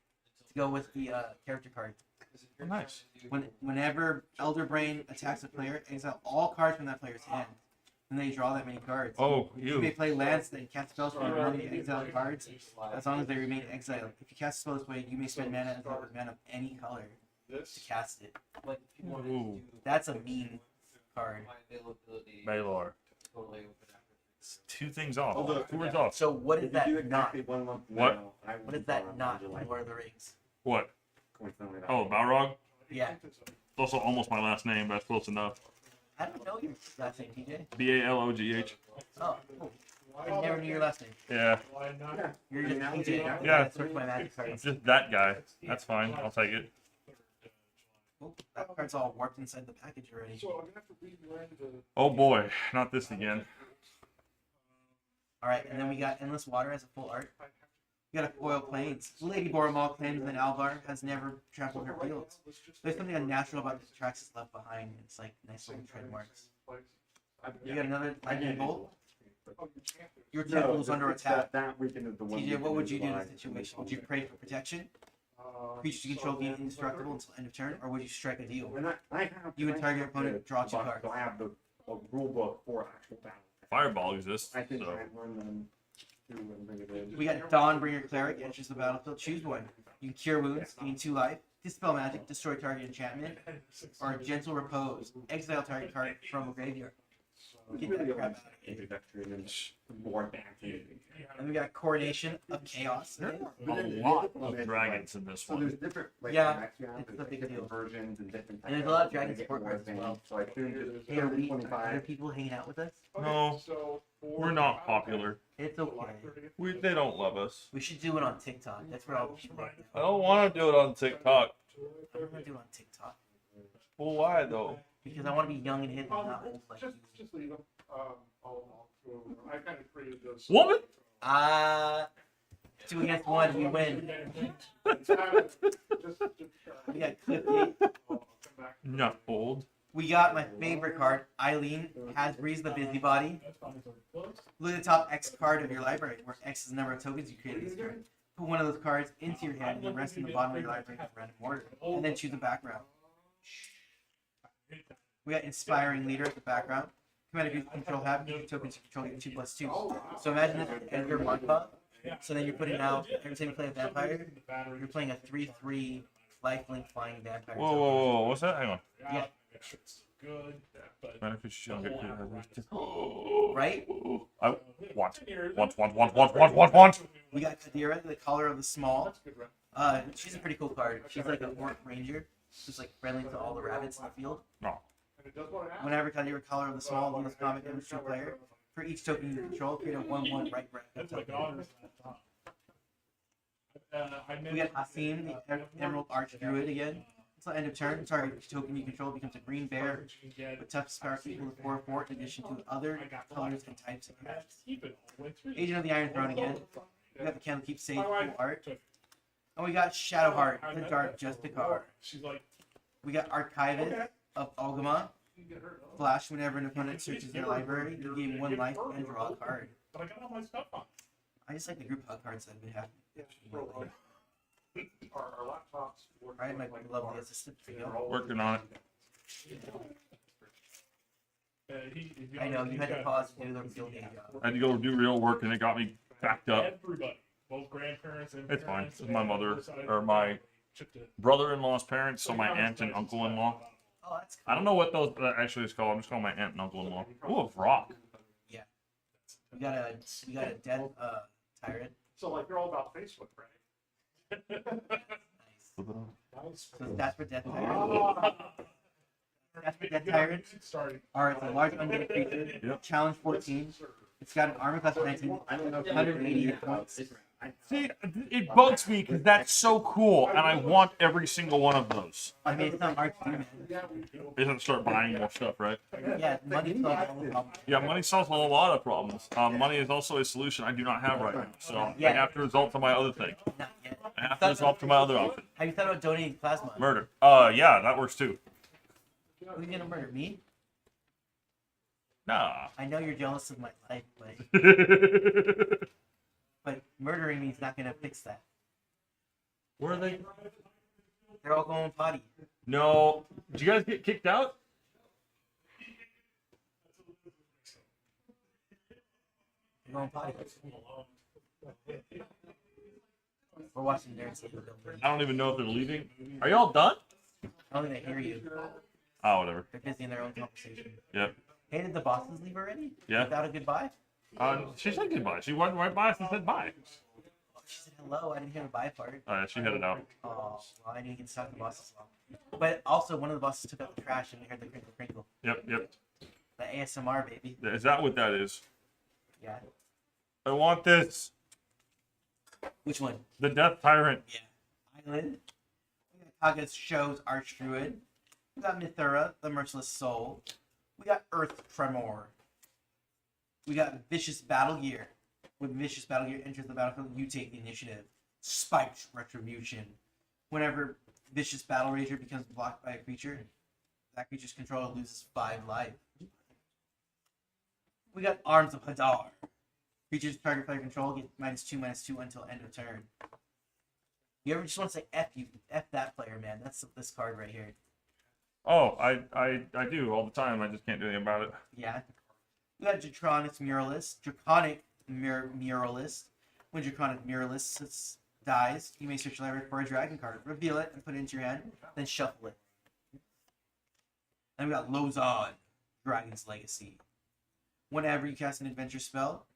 to go with the character card. Oh, nice. Whenever Elder Brain attacks a player, exile all cards from that player's hand. And they draw that many cards. Oh, You may you. play lands that cast spells from one of the exiled cards, as long as they remain exiled. If you cast a spell this way, you may spend mana as well as mana of any color to cast it. Ooh. That's a mean card. Baylor. 2 things off. 2 words off. So what is that not? What? What is that not in Lord of the Rings? What? Oh, Balrog? Yeah. It's also almost my last name, but that's close enough. I don't know your last name, TJ. Balogh. Oh, cool. I never knew your last name. Yeah, Why not? You're just PJ. Yeah. That's sort of my magic card. it's just that guy. That's fine. I'll take it. Oh, that card's all warped inside the package already. So I'm gonna have to rebrand the. Oh boy, not this again. All right, and then we got Endless Water as a full art. We got a foil plains. Lady Boromal claims that Alvar has never trampled her fields. There's something unnatural about the tracks that's left behind. It's like nice little tread marks. You got another lightning bolt. Your temple is under attack. That weekend is the one. TJ, what would you do in this situation? Would you pray for protection? Creatures you control being indestructible until end of turn, or would you strike a deal? And I have You and target your opponent draw 2 but cards. I have the rule book for actual battle. Fireball exists. I think So. I learned them to and bring it in. We got Dawnbringer Cleric enters the battlefield. Choose one. You can cure wounds, gain 2 life, dispel magic, destroy target enchantment, or Gentle Repose. Exile target card from a graveyard. Get that crap out of here. Introductory and then more back in. And we got Coronation of Chaos. A lot of dragons in this So one. there's different like Yeah, decks you have, it's a there's big different deal. versions and different. And there's a types lot of of dragon get support more cards as well. advanced. So I think Hey, are we other 25. people hanging out with us? No, we're not popular. It's okay. They don't love us. We should do it on TikTok. That's where all the people are. I don't want to do it on TikTok. I don't want to do it on TikTok Well, why though? because I want to be young and hip and not old like you. Just leave them. I kind of created this. Woman? 2 against 1, we win. We got Cliff Gate. Not old. We got my favorite card, Eileen, Hasbreeze the Busybody. Look at the top X card of your library, where X is the number of tokens you created this turn. Put one of those cards into your hand and the rest in the bottom of your library in random order. And then choose a background. We got Inspiring Leader at the background. Commander you control have your tokens you control get 2/2. So imagine this is Edgar Markov. So then you're putting out, every time you play a vampire, you're playing a 3/3 lifelink flying vampire. Whoa, whoa, whoa! What's that? Hang on. Yeah. Good, but Benefits you don't get Right? I want. We got Kadira, the Caller of the Small. She's a pretty cool card. She's like an orc ranger. She's like friendly to all the rabbits in the field. No. Whenever Kadira, Caller of the Small, deals comic damage to a player, for each token you control, create a 1/1 right that's my token. daughter's We got Asim, the Emerald Arch Druid again. Until end of turn, target token you control becomes a green bear with tough power equal to 4/4 in addition to other colors and types of cards. Agent of the Iron Throne again. We got the Candlekeep Sage full art. And we got Shadowheart, the Dark Justicar. She's like, We got Archivist of Ogama. Flash whenever an opponent searches their library, you gain 1 life and draw a card. but I got all my stuff on. I just like the group hug cards that we have. Our laptops work. Alright, my lovely assistant. There you go. Working on it. I know, you had to pause to do the real day job. I had to go do real work, and it got me backed up. Everybody, both grandparents and It's fine. parents, It's my mother both sides or my chipped in. brother-in-law's parents, so my aunt and uncle-in-law. Oh, that's cool. I don't know what those actually is called. I'm just calling my aunt and uncle-in-law. Ooh, a rock. We got a death tyrant. So like you're all about Facebook, right? Nice. So that's for death tyrant. That's for death tyrant. Starting. Alright, it's a large undead creature. Yep. Challenge 14. It's got an armor class of 19. 180 hit points. See, it bugs me because that's so cool, and I want every single one of those. I mean, it's not hard to do, man. They have to start buying more stuff, right? Yeah, money solves all the problems. Yeah, money solves a lot of problems. Money is also a solution I do not have right now, so I have to resort to my other thing. Not yet. I have to resort to my other option. Have you thought about donating plasma? Murder. Yeah, that works too. Who's gonna murder me? Nah. I know you're jealous of my life, but murdering me is not gonna fix that. Where are they? They're all going potty. No. Did you guys get kicked out? They're going potty. We're watching their I don't even know if they're leaving. Are y'all done? I don't think they hear you. Oh, whatever. They're busy in their own conversation. Yep. Hey, did the bosses leave already? Yeah. Without a goodbye? She said goodbye. She went right by us and said bye. Oh, she said hello. I didn't hear the bye part. Oh, yeah, she headed out. Oh, well, I didn't get to talk to the bosses long. But also, one of the bosses took out the trash and we heard the crinkle crinkle. Yep, yep. The ASMR, baby. Is that what that is? Yeah. I want this. Which one? The Death Tyrant. Island. We got Kaga's Show's Archdruid. We got Mithura, the Merciless Soul. We got Earth Tremor. We got Vicious Battle Gear. When Vicious Battle Gear enters the battlefield, you take the initiative. Spiked Retribution. Whenever Vicious Battle Rager becomes blocked by a creature, that creature's controller loses 5 life. We got Arms of Hadar. Creatures target player control get -2/-2 until end of turn. You ever just want to say F that player, man? That's this card right here. Oh, I do all the time. I just can't do anything about it. Yeah. We got Draconic Muralist. Muralist. When Draconic Muralist dies, you may search your library for a dragon card, reveal it, and put it into your hand, then shuffle it. Then we got Lozon, Dragon's Legacy. Whenever you cast an adventure spell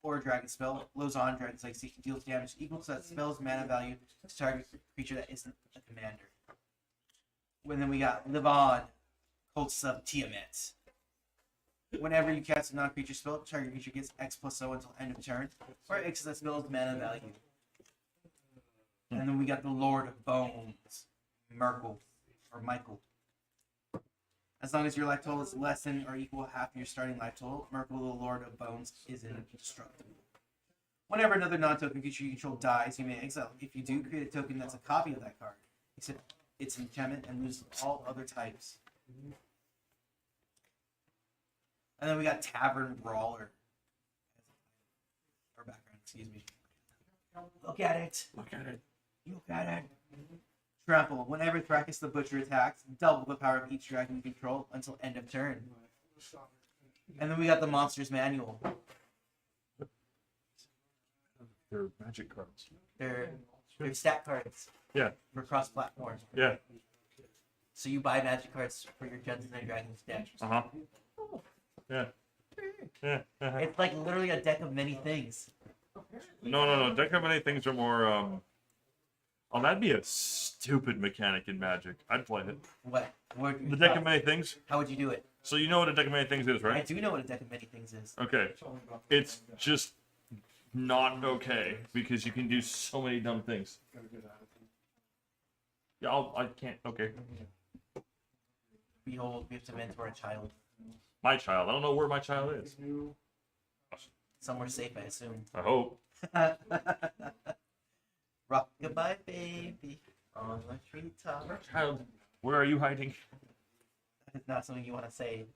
or a dragon spell, Lozon, Dragon's Legacy deals damage equal to that spell's mana value to target a creature that isn't a commander. And then we got Live On, Cults of Tiamat. Whenever you cast a non-creature spell, target creature gets X+0 until end of turn, or X is that spell's mana value. And then we got the Lord of Bones, Michael. As long as your life total is less than or equal half your starting life total, Merkel, the Lord of Bones, is indestructible. Whenever another non-token creature you control dies, you may exile. If you do, create a token that's a copy of that card, except it's enchantment and lose all other types. And then we got Tavern Brawler. Or background, excuse me. Look at it. Look at it. Look at it. Trample. Whenever Thrakus the Butcher attacks, double the power of each dragon you control until end of turn. And then we got the Monsters Manual. They're magic cards. They're stat cards. Yeah. For cross-platform. Yeah. So you buy magic cards for your Dungeons and Dragons deck. Uh-huh. Yeah. Yeah. Uh-huh. It's like literally a deck of many things. No. Deck of many things are more, Oh, that'd be a stupid mechanic in Magic. I'd play it. What? The deck of many things? How would you do it? So you know what a deck of many things is, I right? do know what a deck of many things is. Okay. It's just not okay because you can do so many dumb things. Yeah, I can't. Okay. Behold, we have to mentor a child. My child. I don't know where my child is. Somewhere safe, I assume. I hope. Rock-a-bye, baby, on the treetop. Child, where are you hiding? It's not something you want to say.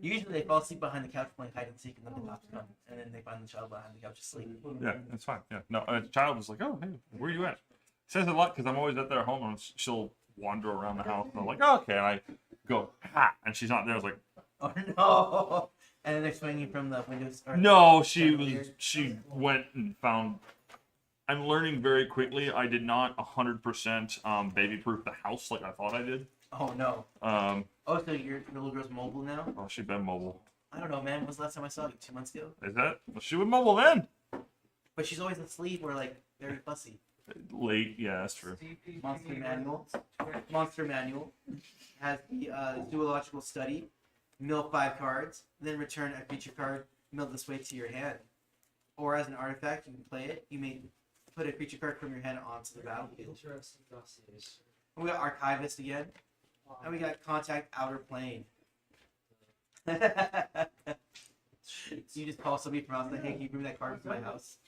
Usually they fall asleep behind the couch playing hide and seek, and then the cops come, and then they find the child behind the couch asleep. Yeah, that's fine. Yeah. No, a child was like, oh, hey, where are you at? It says a lot because I'm always at their home and she'll wander around the house. And I'm like, oh, okay. And I go, ha. And she's not there. I was like, Oh no! And then they're swinging from the windows. no, she went and found. I'm learning very quickly. I did not 100% baby-proof the house like I thought I did. Oh no! Oh, So your little girl's mobile now? she's been mobile. I don't know, man. When was the last time I saw you? 2 months ago? Is that? Well, she was mobile then. But she's always asleep or like very fussy. Late, yeah, that's true. Monster Manual. Monster Manual has the zoological study. Mill 5 cards, then return a creature card milled this way to your hand. Or as an artifact, you can play it. You may put a creature card from your hand onto the battlefield. And we got Archivist again. And we got Contact Outer Plane. So you just call somebody from outside, hey, can you bring that card to my house?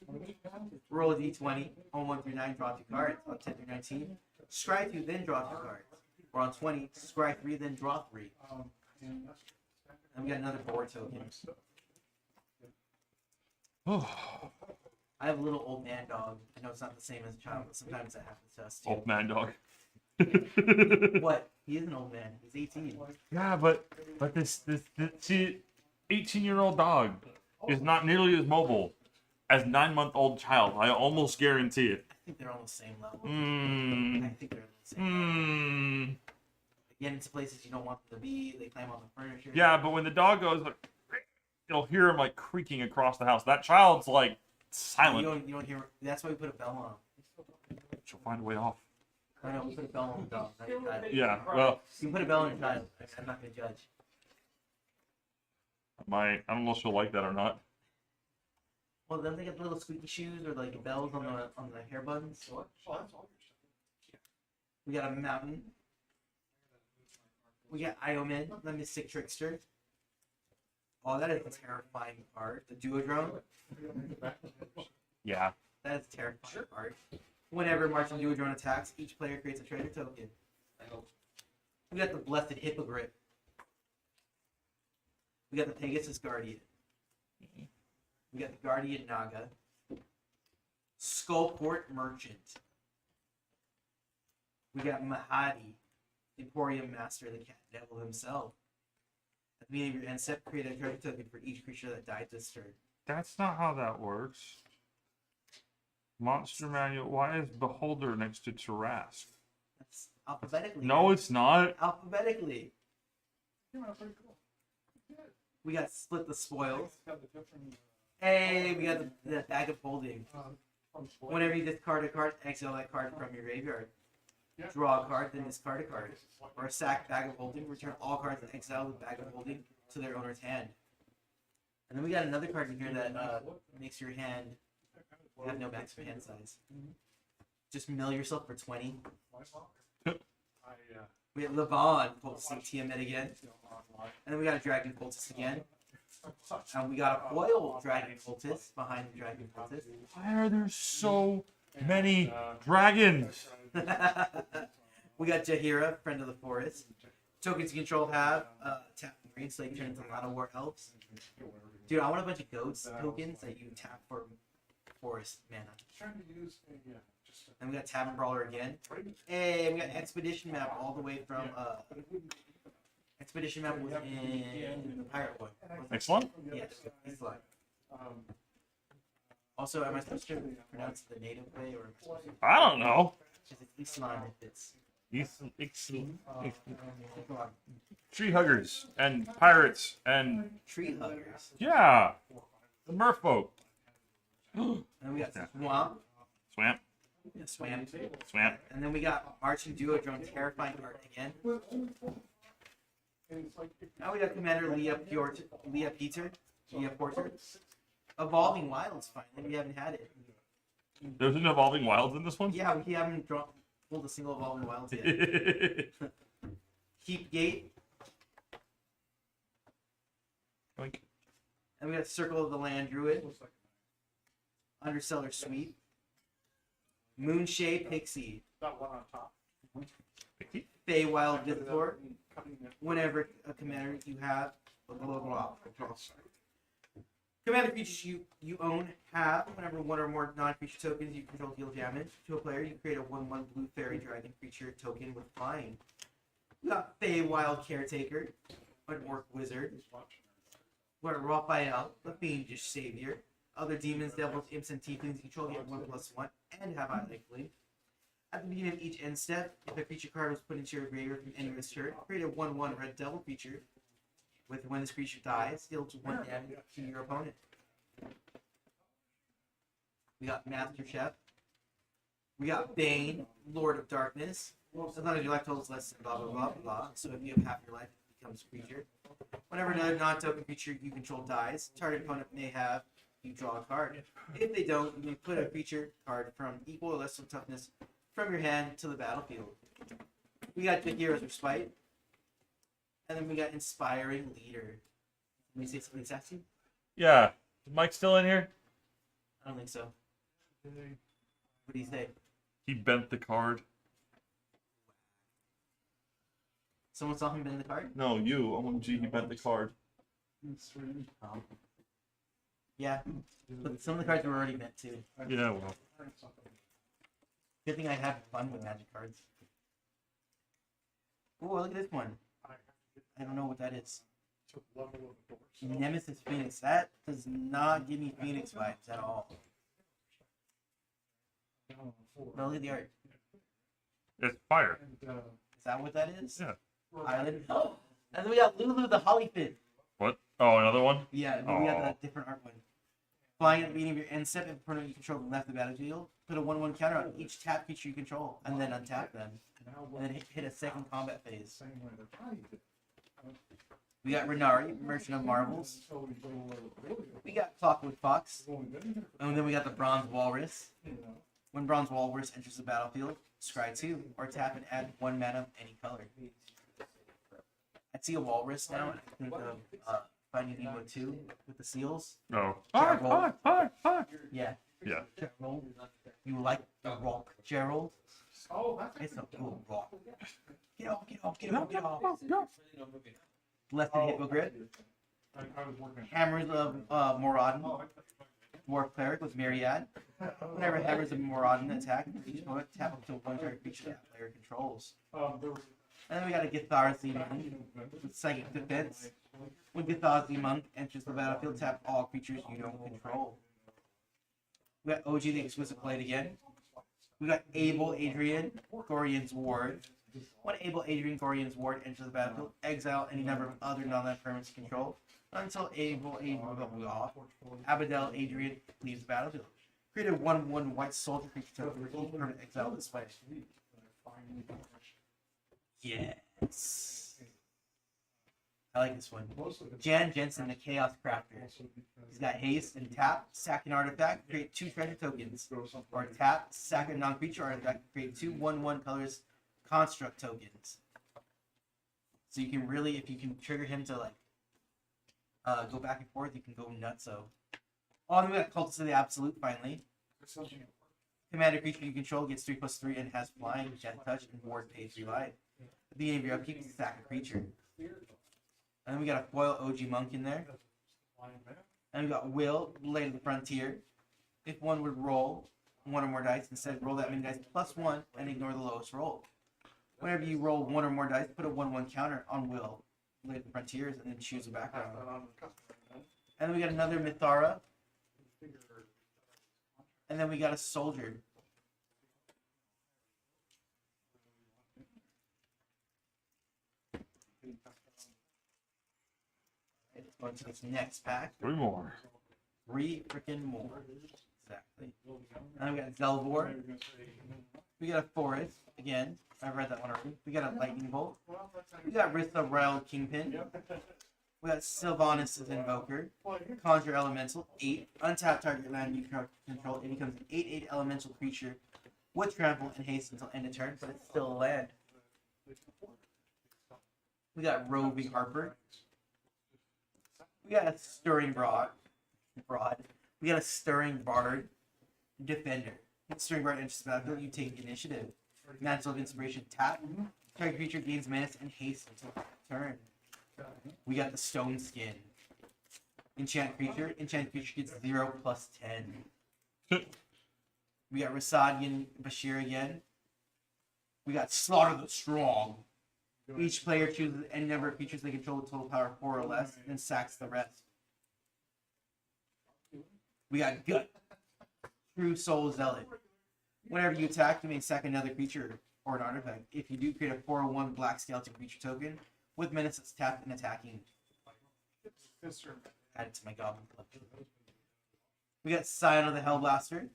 Roll a d20, on 1 through 9, draw 2 cards. On 10 through 19, scry 2, then draw 2 cards. Or on 20, scry 3, then draw 3. And we got another board token. I have a little old man dog. I know it's not the same as a child, but sometimes that happens to us too. Old man dog. What? He is an old man. He's 18. Yeah, but this see, 18-year-old dog is not nearly as mobile as 9-month-old child. I almost guarantee it. I think they're on the same level. Mm. I think they're on the same level. Mm. They get into places you don't want them to be. They climb on the furniture. Yeah, but when the dog goes, like, you'll hear him like creaking across the house. That child's like silent. You don't hear. That's why we put a bell on him. She'll find a way off. I know, we put a bell on the dog. Not your child. Yeah, well, You can put a bell on your child. I'm not going to judge. I don't know if she'll like that or not. Well, then they get little squeaky shoes or like bells on the hair buns. We got a mountain. We got Iomen, the Mystic Trickster. Oh, that is a terrifying card. The Duodrome. Yeah. That is a terrifying card. Whenever Marching Duodrone attacks, each player creates a treasure token. We got the Blessed Hippogriff. We got the Pegasus Guardian. We got the Guardian Naga. Skullport Merchant. We got Mahadi, Emporium Master, the Cat Devil himself. At the beginning of your end step, create a treasure token for each creature that died this turn. That's not how that works. Monster Manual. Why is Beholder next to Tarask? That's alphabetically. No, it's not. Alphabetically. We got Split the Spoils. Hey, we got the Bag of Holding. Whenever you discard a card, exile that card from your graveyard. Draw a card, then discard a card. Or sack Bag of Holding, return all cards and exile the Bag of Holding to their owner's hand. And then we got another card in here that makes your hand have no maximum hand size. Just mill yourself for 20. We have Levon, Poulticing Tiamat again. And then we got a Dragon Poultice again. And we got a foil Dragon Poultice behind the Dragon Poultice. Why are there so many dragons? We got Jaheira, Friend of the Forest. Tokens you control have tap and green, so you can turn into a lot of War Elves. Dude, I want a bunch of goats tokens that you tap for forest mana. And we got Tavern Brawler again. Hey, we got Expedition Map all the way from Expedition Map was in the Pirate One. Excellent. Yes, Islam. Also, am I supposed to pronounce it the native way or am I supposed to? I don't know. Because it's Islam if it's come on, Tree huggers and pirates and tree huggers. yeah, the merfolk. And then we got Swamp. Swamp, Yeah, Swamp. swamp. And then we got Marching Duodrone, terrifying card again. Now we got Commander Leah Porter. Evolving Wilds, finally. We haven't had it. There's an evolving wilds in this one. Yeah, we haven't pulled a single Evolving Wilds yet. Keep Gate. Like, And we got Circle of the Land Druid. Underseller Sweep. Moonshade Pixie. Feywild Visitor. Whenever a commander you have, commander creatures you own have, whenever one or more non-creature tokens you control deal damage to a player, you create a 1/1 blue fairy dragon creature token with flying. We got Feywild Caretaker, an orc wizard. We got Raphael, the fiendish savior. Other demons, devils, imps, and tieflings you control get 1/1 and have eye link. At the beginning of each end step, if a creature card was put into your graveyard from any of its turn, create a 1/1 red devil creature. With when this creature dies, deals 1 damage to your opponent. We got Master Chef. We got Bane, Lord of Darkness. As long as your life total is less than blah blah blah blah. So if you have half your life, it becomes a creature. Whenever another non-token creature you control dies, target opponent may have you draw a card. If they don't, you may put a creature card from equal or less toughness from your hand to the battlefield. We got the Heroes Respite. And then we got Inspiring Leader. Let me say something sassy? yeah. Is Mike still in here? I don't think so. What do you say? He bent the card. Someone saw him bend the card? No, you. OMG, he bent the card. Yeah. But some of the cards were already bent too. Yeah, well. Good thing I have fun with magic cards. Oh, look at this one. I don't know what that is. Nemesis Phoenix. That does not give me Phoenix vibes at all. No, look at the art. It's fire. Is that what that is? Yeah. Island. Oh, and then we got Lulu the Hollyfin. What? Oh, another one? Yeah, and then we got the different art one. Flying at the beginning of your end step, if a opponent you control left the battlefield, put a 1/1 counter on each tap creature you control, and then untap them. And then hit a second combat phase. We got Renari, Merchant of Marvels. We got Clockwood Fox. And then we got the Bronze Walrus. When Bronze Walrus enters the battlefield, scry 2, or tap and add 1 mana of any color. I see a Walrus now, and I think of Finding Nemo 2 with the seals. No. Gerald. Hi. Yeah. Yeah. Gerald. You like the rock, Gerald? It's a cool rock. Get off. Left-hand Hippogriff. Hammers of Moradin. Dwarf Cleric with Myriad. Whenever Hammers of Moradin attack, each opponent tap up to one target creature that player controls. And then we got a Githarzi Monk with Psychic Defense. When Githarzi Monk enters the battlefield, tap all creatures you don't control. We got OG the Exquisite Blade again. We got Able Adrian, Gorian's Ward. When Able Adrian, Gorian's Ward enters the battlefield, exile any number of other non-land permanents you control until Able Adrian Abadel Adrian leaves the battlefield. Create a 1/1 white soldier creature token for each permanent exile this way. Yes. I like this one. Jan Jensen, the Chaos Crafter. He's got haste and tap, sack an artifact, create 2 treasure tokens. Or tap, sack a non-creature artifact, create 2 1/1 colors construct tokens. So you can really, if you can trigger him to like go back and forth, you can go nutso. Oh, then we got Cultist of the Absolute finally. Commander creature you control gets 3/3 and has flying, jet touch, and ward pays 3 life. At the beginning of your upkeep, sack a creature. And then we got a foil OG Monk in there. And we got Will, Blade of the Frontier. If one would roll 1 or more dice, instead roll that many dice +1 and ignore the lowest roll. Whenever you roll 1 or more dice, put a 1/1 counter on Will, Blade of the Frontiers, and then choose a background. And then we got another Mithara. And then we got a Soldier. Let's go into this next pack. 3 more. 3 freaking more. Exactly. And we got Zelvor. We got a Forest. Again, I've read that one already. We got a Lightning Bolt. We got Rissa Rile Kingpin. We got Sylvanas' Invoker. Conjure Elemental. 8. Untap target land you control. It becomes an 8/8 elemental creature with trample and haste until end of turn, but it's still a land. We got Roving Harper. We got a Stirring Broad. We got a Stirring Bard Defender. When Stirring Bard enters the battlefield, you take initiative. Mantle of Inspiration, tap. Target creature gains menace and haste until turn. We got the Stone Skin. Enchant creature gets 0/10. We got Rasadian Bashir again. We got Slaughter the Strong. Each player chooses any number of creatures they control with total power 4 or less, and sacks the rest. We got Gut. True Soul Zealot. Whenever you attack, you may sack another creature or an artifact. If you do, create a 4/1 black skeleton creature token with menace that's tapped and attacking. Add it to my Goblin collection. We got Scion of the Hellblaster.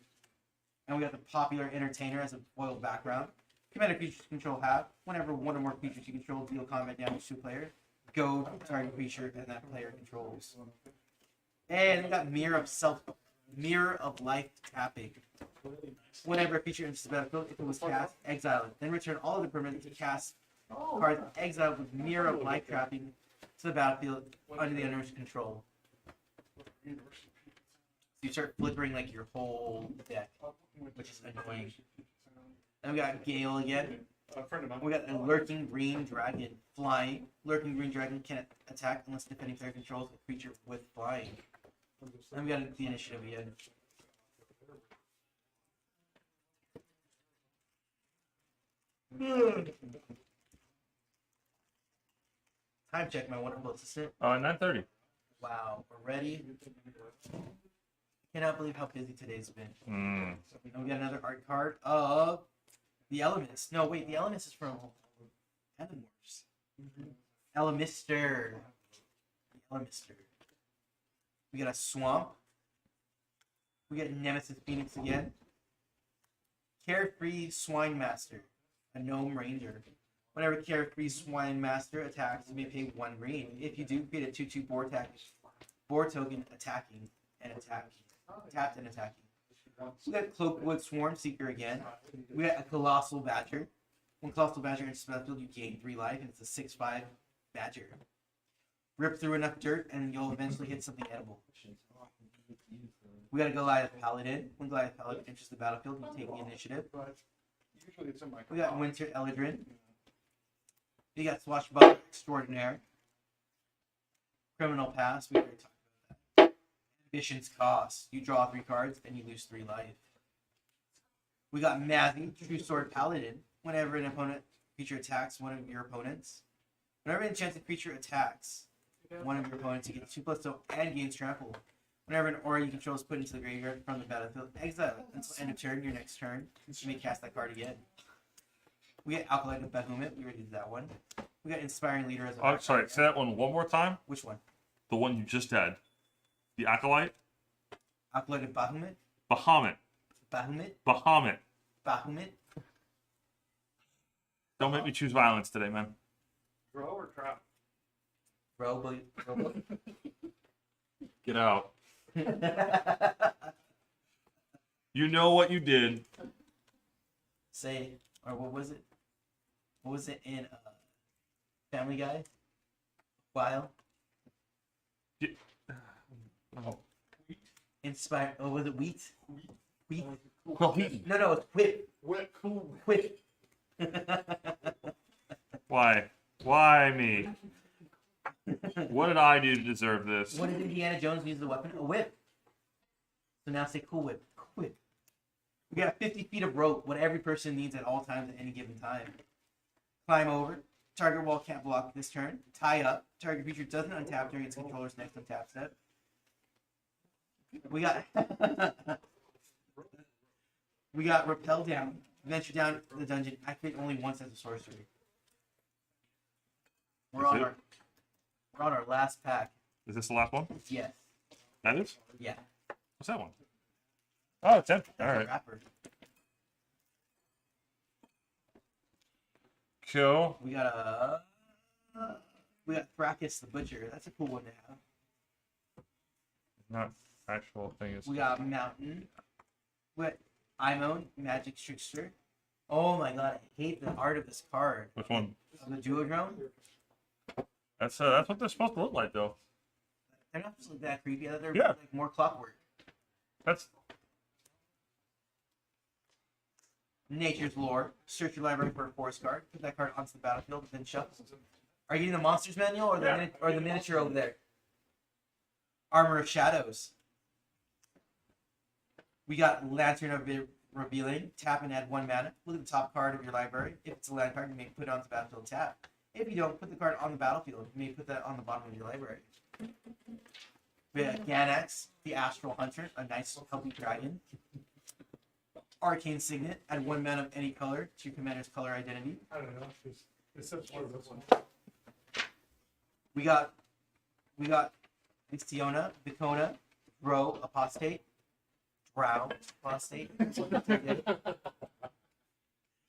And we got the Popular Entertainer as a foil background. Commander creatures control have. Whenever 1 or more creatures you control deal combat damage to a player, go to target creature and that player controls. And we got Mirror of Life tapping. Whenever a creature enters the battlefield, if it was cast, exile it. Then return all of the permanents to cast cards exiled with Mirror of Life trapping to the battlefield under the owner's control. So you start flipping like your whole deck, which is annoying. Then we got Gale again. We got a Lurking Green Dragon. Flying. Lurking Green Dragon can't attack unless defending player controls a creature with flying. Then we got the initiative again. Time check, my wonderful assistant. 9:30. Wow, we're ready. Cannot believe how busy today's been. And we got another art card of the Elements. No, wait, the Elements is from Animorphs. Elemister. Elemister. We got a Swamp. We got Nemesis Phoenix again. Carefree Swine Master. A Gnome Ranger. Whenever carefree swine master attacks, you may pay 1 green. If you do, create a 2/2 boar token attacking and attacking. Tapped and attacking. We got Cloakwood Swarm Seeker again. We got a Colossal Badger. When Colossal Badger enters the battlefield, you gain 3 life, and it's a 6/5 Badger. Rip through enough dirt, and you'll eventually hit something edible. We got a Goliath Paladin. When Goliath Paladin enters the battlefield, you take the initiative. Usually it's in my We got Winter Eldrin. We got Swashbuckler Extraordinaire. Criminal Pass. We already talked about that. Ambition's Cost. You draw 3 cards and you lose 3 life. We got Mazzy, True Sword Paladin. Whenever an opponent creature attacks one of your opponents, whenever an enchanted creature attacks one of your opponents, you get 2/2 and gains trample. Whenever an aura you control is put into the graveyard from the battlefield, exile it until end of turn. Your next turn, you may cast that card again. We get Alkaline of Bahamut. We already did that one. We got Inspiring Leader as a Oh, sorry. Say that one more time. Which one? The one you just had. The Acolyte. Alkaline of Bahamut. Bahamut. Bahamut. Bahamut. Bahamut. Don't make me choose violence today, man. Draw or trap? Robo. Get out. You know what you did. Say, or what was it? What was it in Family Guy? While Oh. Inspire. Oh, was it Wheat? Wheat? Well, he. No, it's Whip. What cool? Whip. Why? Why me? What did I do to deserve this? What did Indiana Jones use the weapon? A whip. So now say Cool Whip. Cool Whip. We got 50 feet of rope, what every person needs at all times at any given time. Climb over. Target wall can't block this turn. Tie up. Target creature doesn't untap during its controller's next untap step. We got we got Repel Down. Venture down the dungeon. Activate only once as a sorcery. We're on our last pack. Is this the last one? Yes. That is? Yeah. What's that one? Oh, it's empty. All That's a right. wrapper. Cool. We got Thrakis the Butcher. That's a cool one to have. Not actual thing is. We got Mountain. We got Imone, Magic Trickster. Oh my god, I hate the art of this card. Which one? Of the Duodrone. That's what they're supposed to look like, though. They're not just like that creepy. They're Yeah. like more clockwork. That's Nature's Lore. Search your library for a forest card. Put that card onto the battlefield, then shuffle. Are you getting the monsters manual or the Yeah. or the miniature over there? Armor of Shadows. We got Lantern of Revealing. Tap and add 1 mana. Look at the top card of your library. If it's a land card, you may put it onto the battlefield tap. If you don't, put the card on the battlefield. You may put that on the bottom of your library. We have Ganax, the Astral Hunter, a nice healthy dragon. Arcane Signet, add 1 mana of any color to your commander's color identity. I don't know. It's such one of those ones. We got Istiona, Vicona, Bro, Apostate, Drow, Apostate.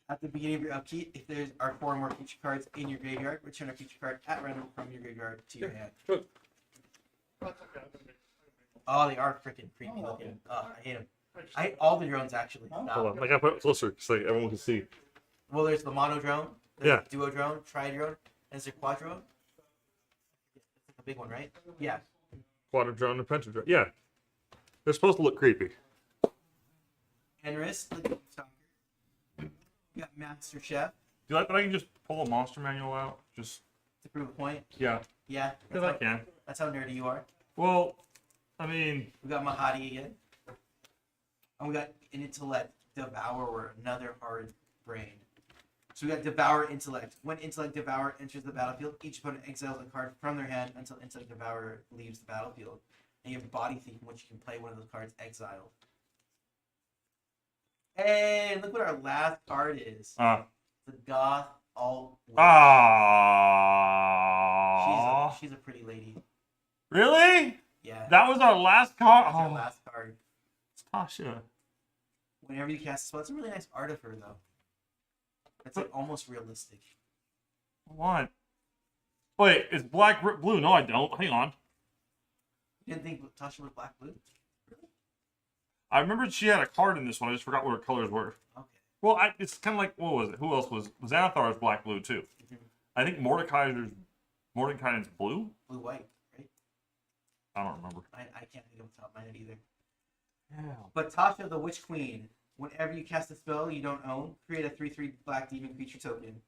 At the beginning of your upkeep, if there are 4 more creature cards in your graveyard, return a creature card at random from your graveyard to your hand. Good. That's okay. Oh, they are freaking creepy looking. Oh, I hate them. I hate all the drones actually. hold on. I gotta put it closer so everyone can see. Well, there's the mono drone, Yeah. duo drone, tri drone, and there's a quadrone. It's a big one, right? Yeah. Quadradrone and pentadrone. Yeah. They're supposed to look creepy. Enris, the stalker. We got Master Chef Do you like that I can just pull a monster manual out? Just to prove a point. yeah. Yeah, Because I can. that's how nerdy you are. Well, I mean, We got Mahadi again. And we got an Intellect Devourer, another hard brain. So we got Devour Intellect. When Intellect Devourer enters the battlefield, each opponent exiles a card from their hand until Intellect Devourer leaves the battlefield. And you have Body Thief, in which you can play one of those cards exiled. Hey, look what our last card is. The Goth Alt. She's a pretty lady. Really? Yeah. That was our last card. That's our Oh, last card. it's Tasha. Whenever you cast a spell, it's a really nice art of her though. It's like almost realistic. Hold on. Wait, it's black, blue. No, I don't. Hang on. You didn't think Tasha was black blue? I remembered she had a card in this one. I just forgot what her colors were. Okay. Well, it's kind of like, what was it? Who else was Xanathar's black blue too? I think Mordekainen's blue. Blue white, right? I don't remember. I can't think of the top of my head either. Yeah. But Tasha the Witch Queen, whenever you cast a spell you don't own, create a 3/3 black demon creature token.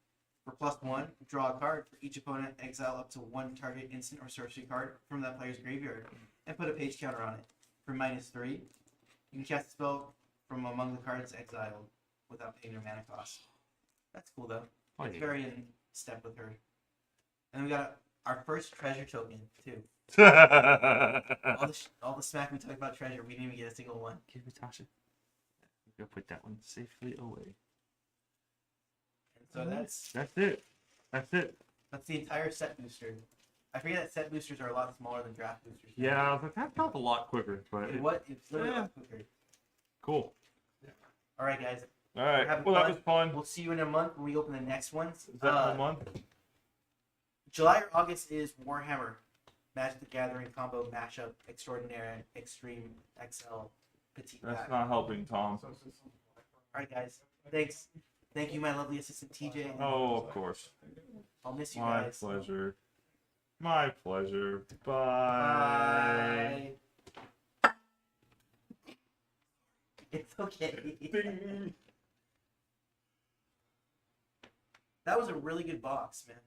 For +1, draw a card. For each opponent, exile up to one target instant or sorcery card from that player's graveyard, and put a page counter on it. For -3, you can cast a spell from among the cards exiled without paying their mana cost. That's cool though. Oh, It's yeah. very in step with her. And then we got our first treasure token too. All the smack we talked about treasure, we didn't even get a single one. Give me Tasha. Go put that one safely away. And so that's it. That's it. the entire set booster. I forget that set boosters are a lot smaller than draft boosters. Yeah, I was like, that felt a lot quicker, but It's literally a yeah. lot quicker. cool. All right, guys. All right. Having Well, that fun. was fun. We'll see you in a month when we open the next ones. Is that the month? July or August is Warhammer Magic the Gathering combo mashup extraordinaire extreme XL petite That's pack. not helping, Tom. All right, guys. Thanks. Thank you, my lovely assistant TJ. Oh, of course. I'll miss you My guys. pleasure. My pleasure. Bye. Bye. It's okay. Ding. That was a really good box, man.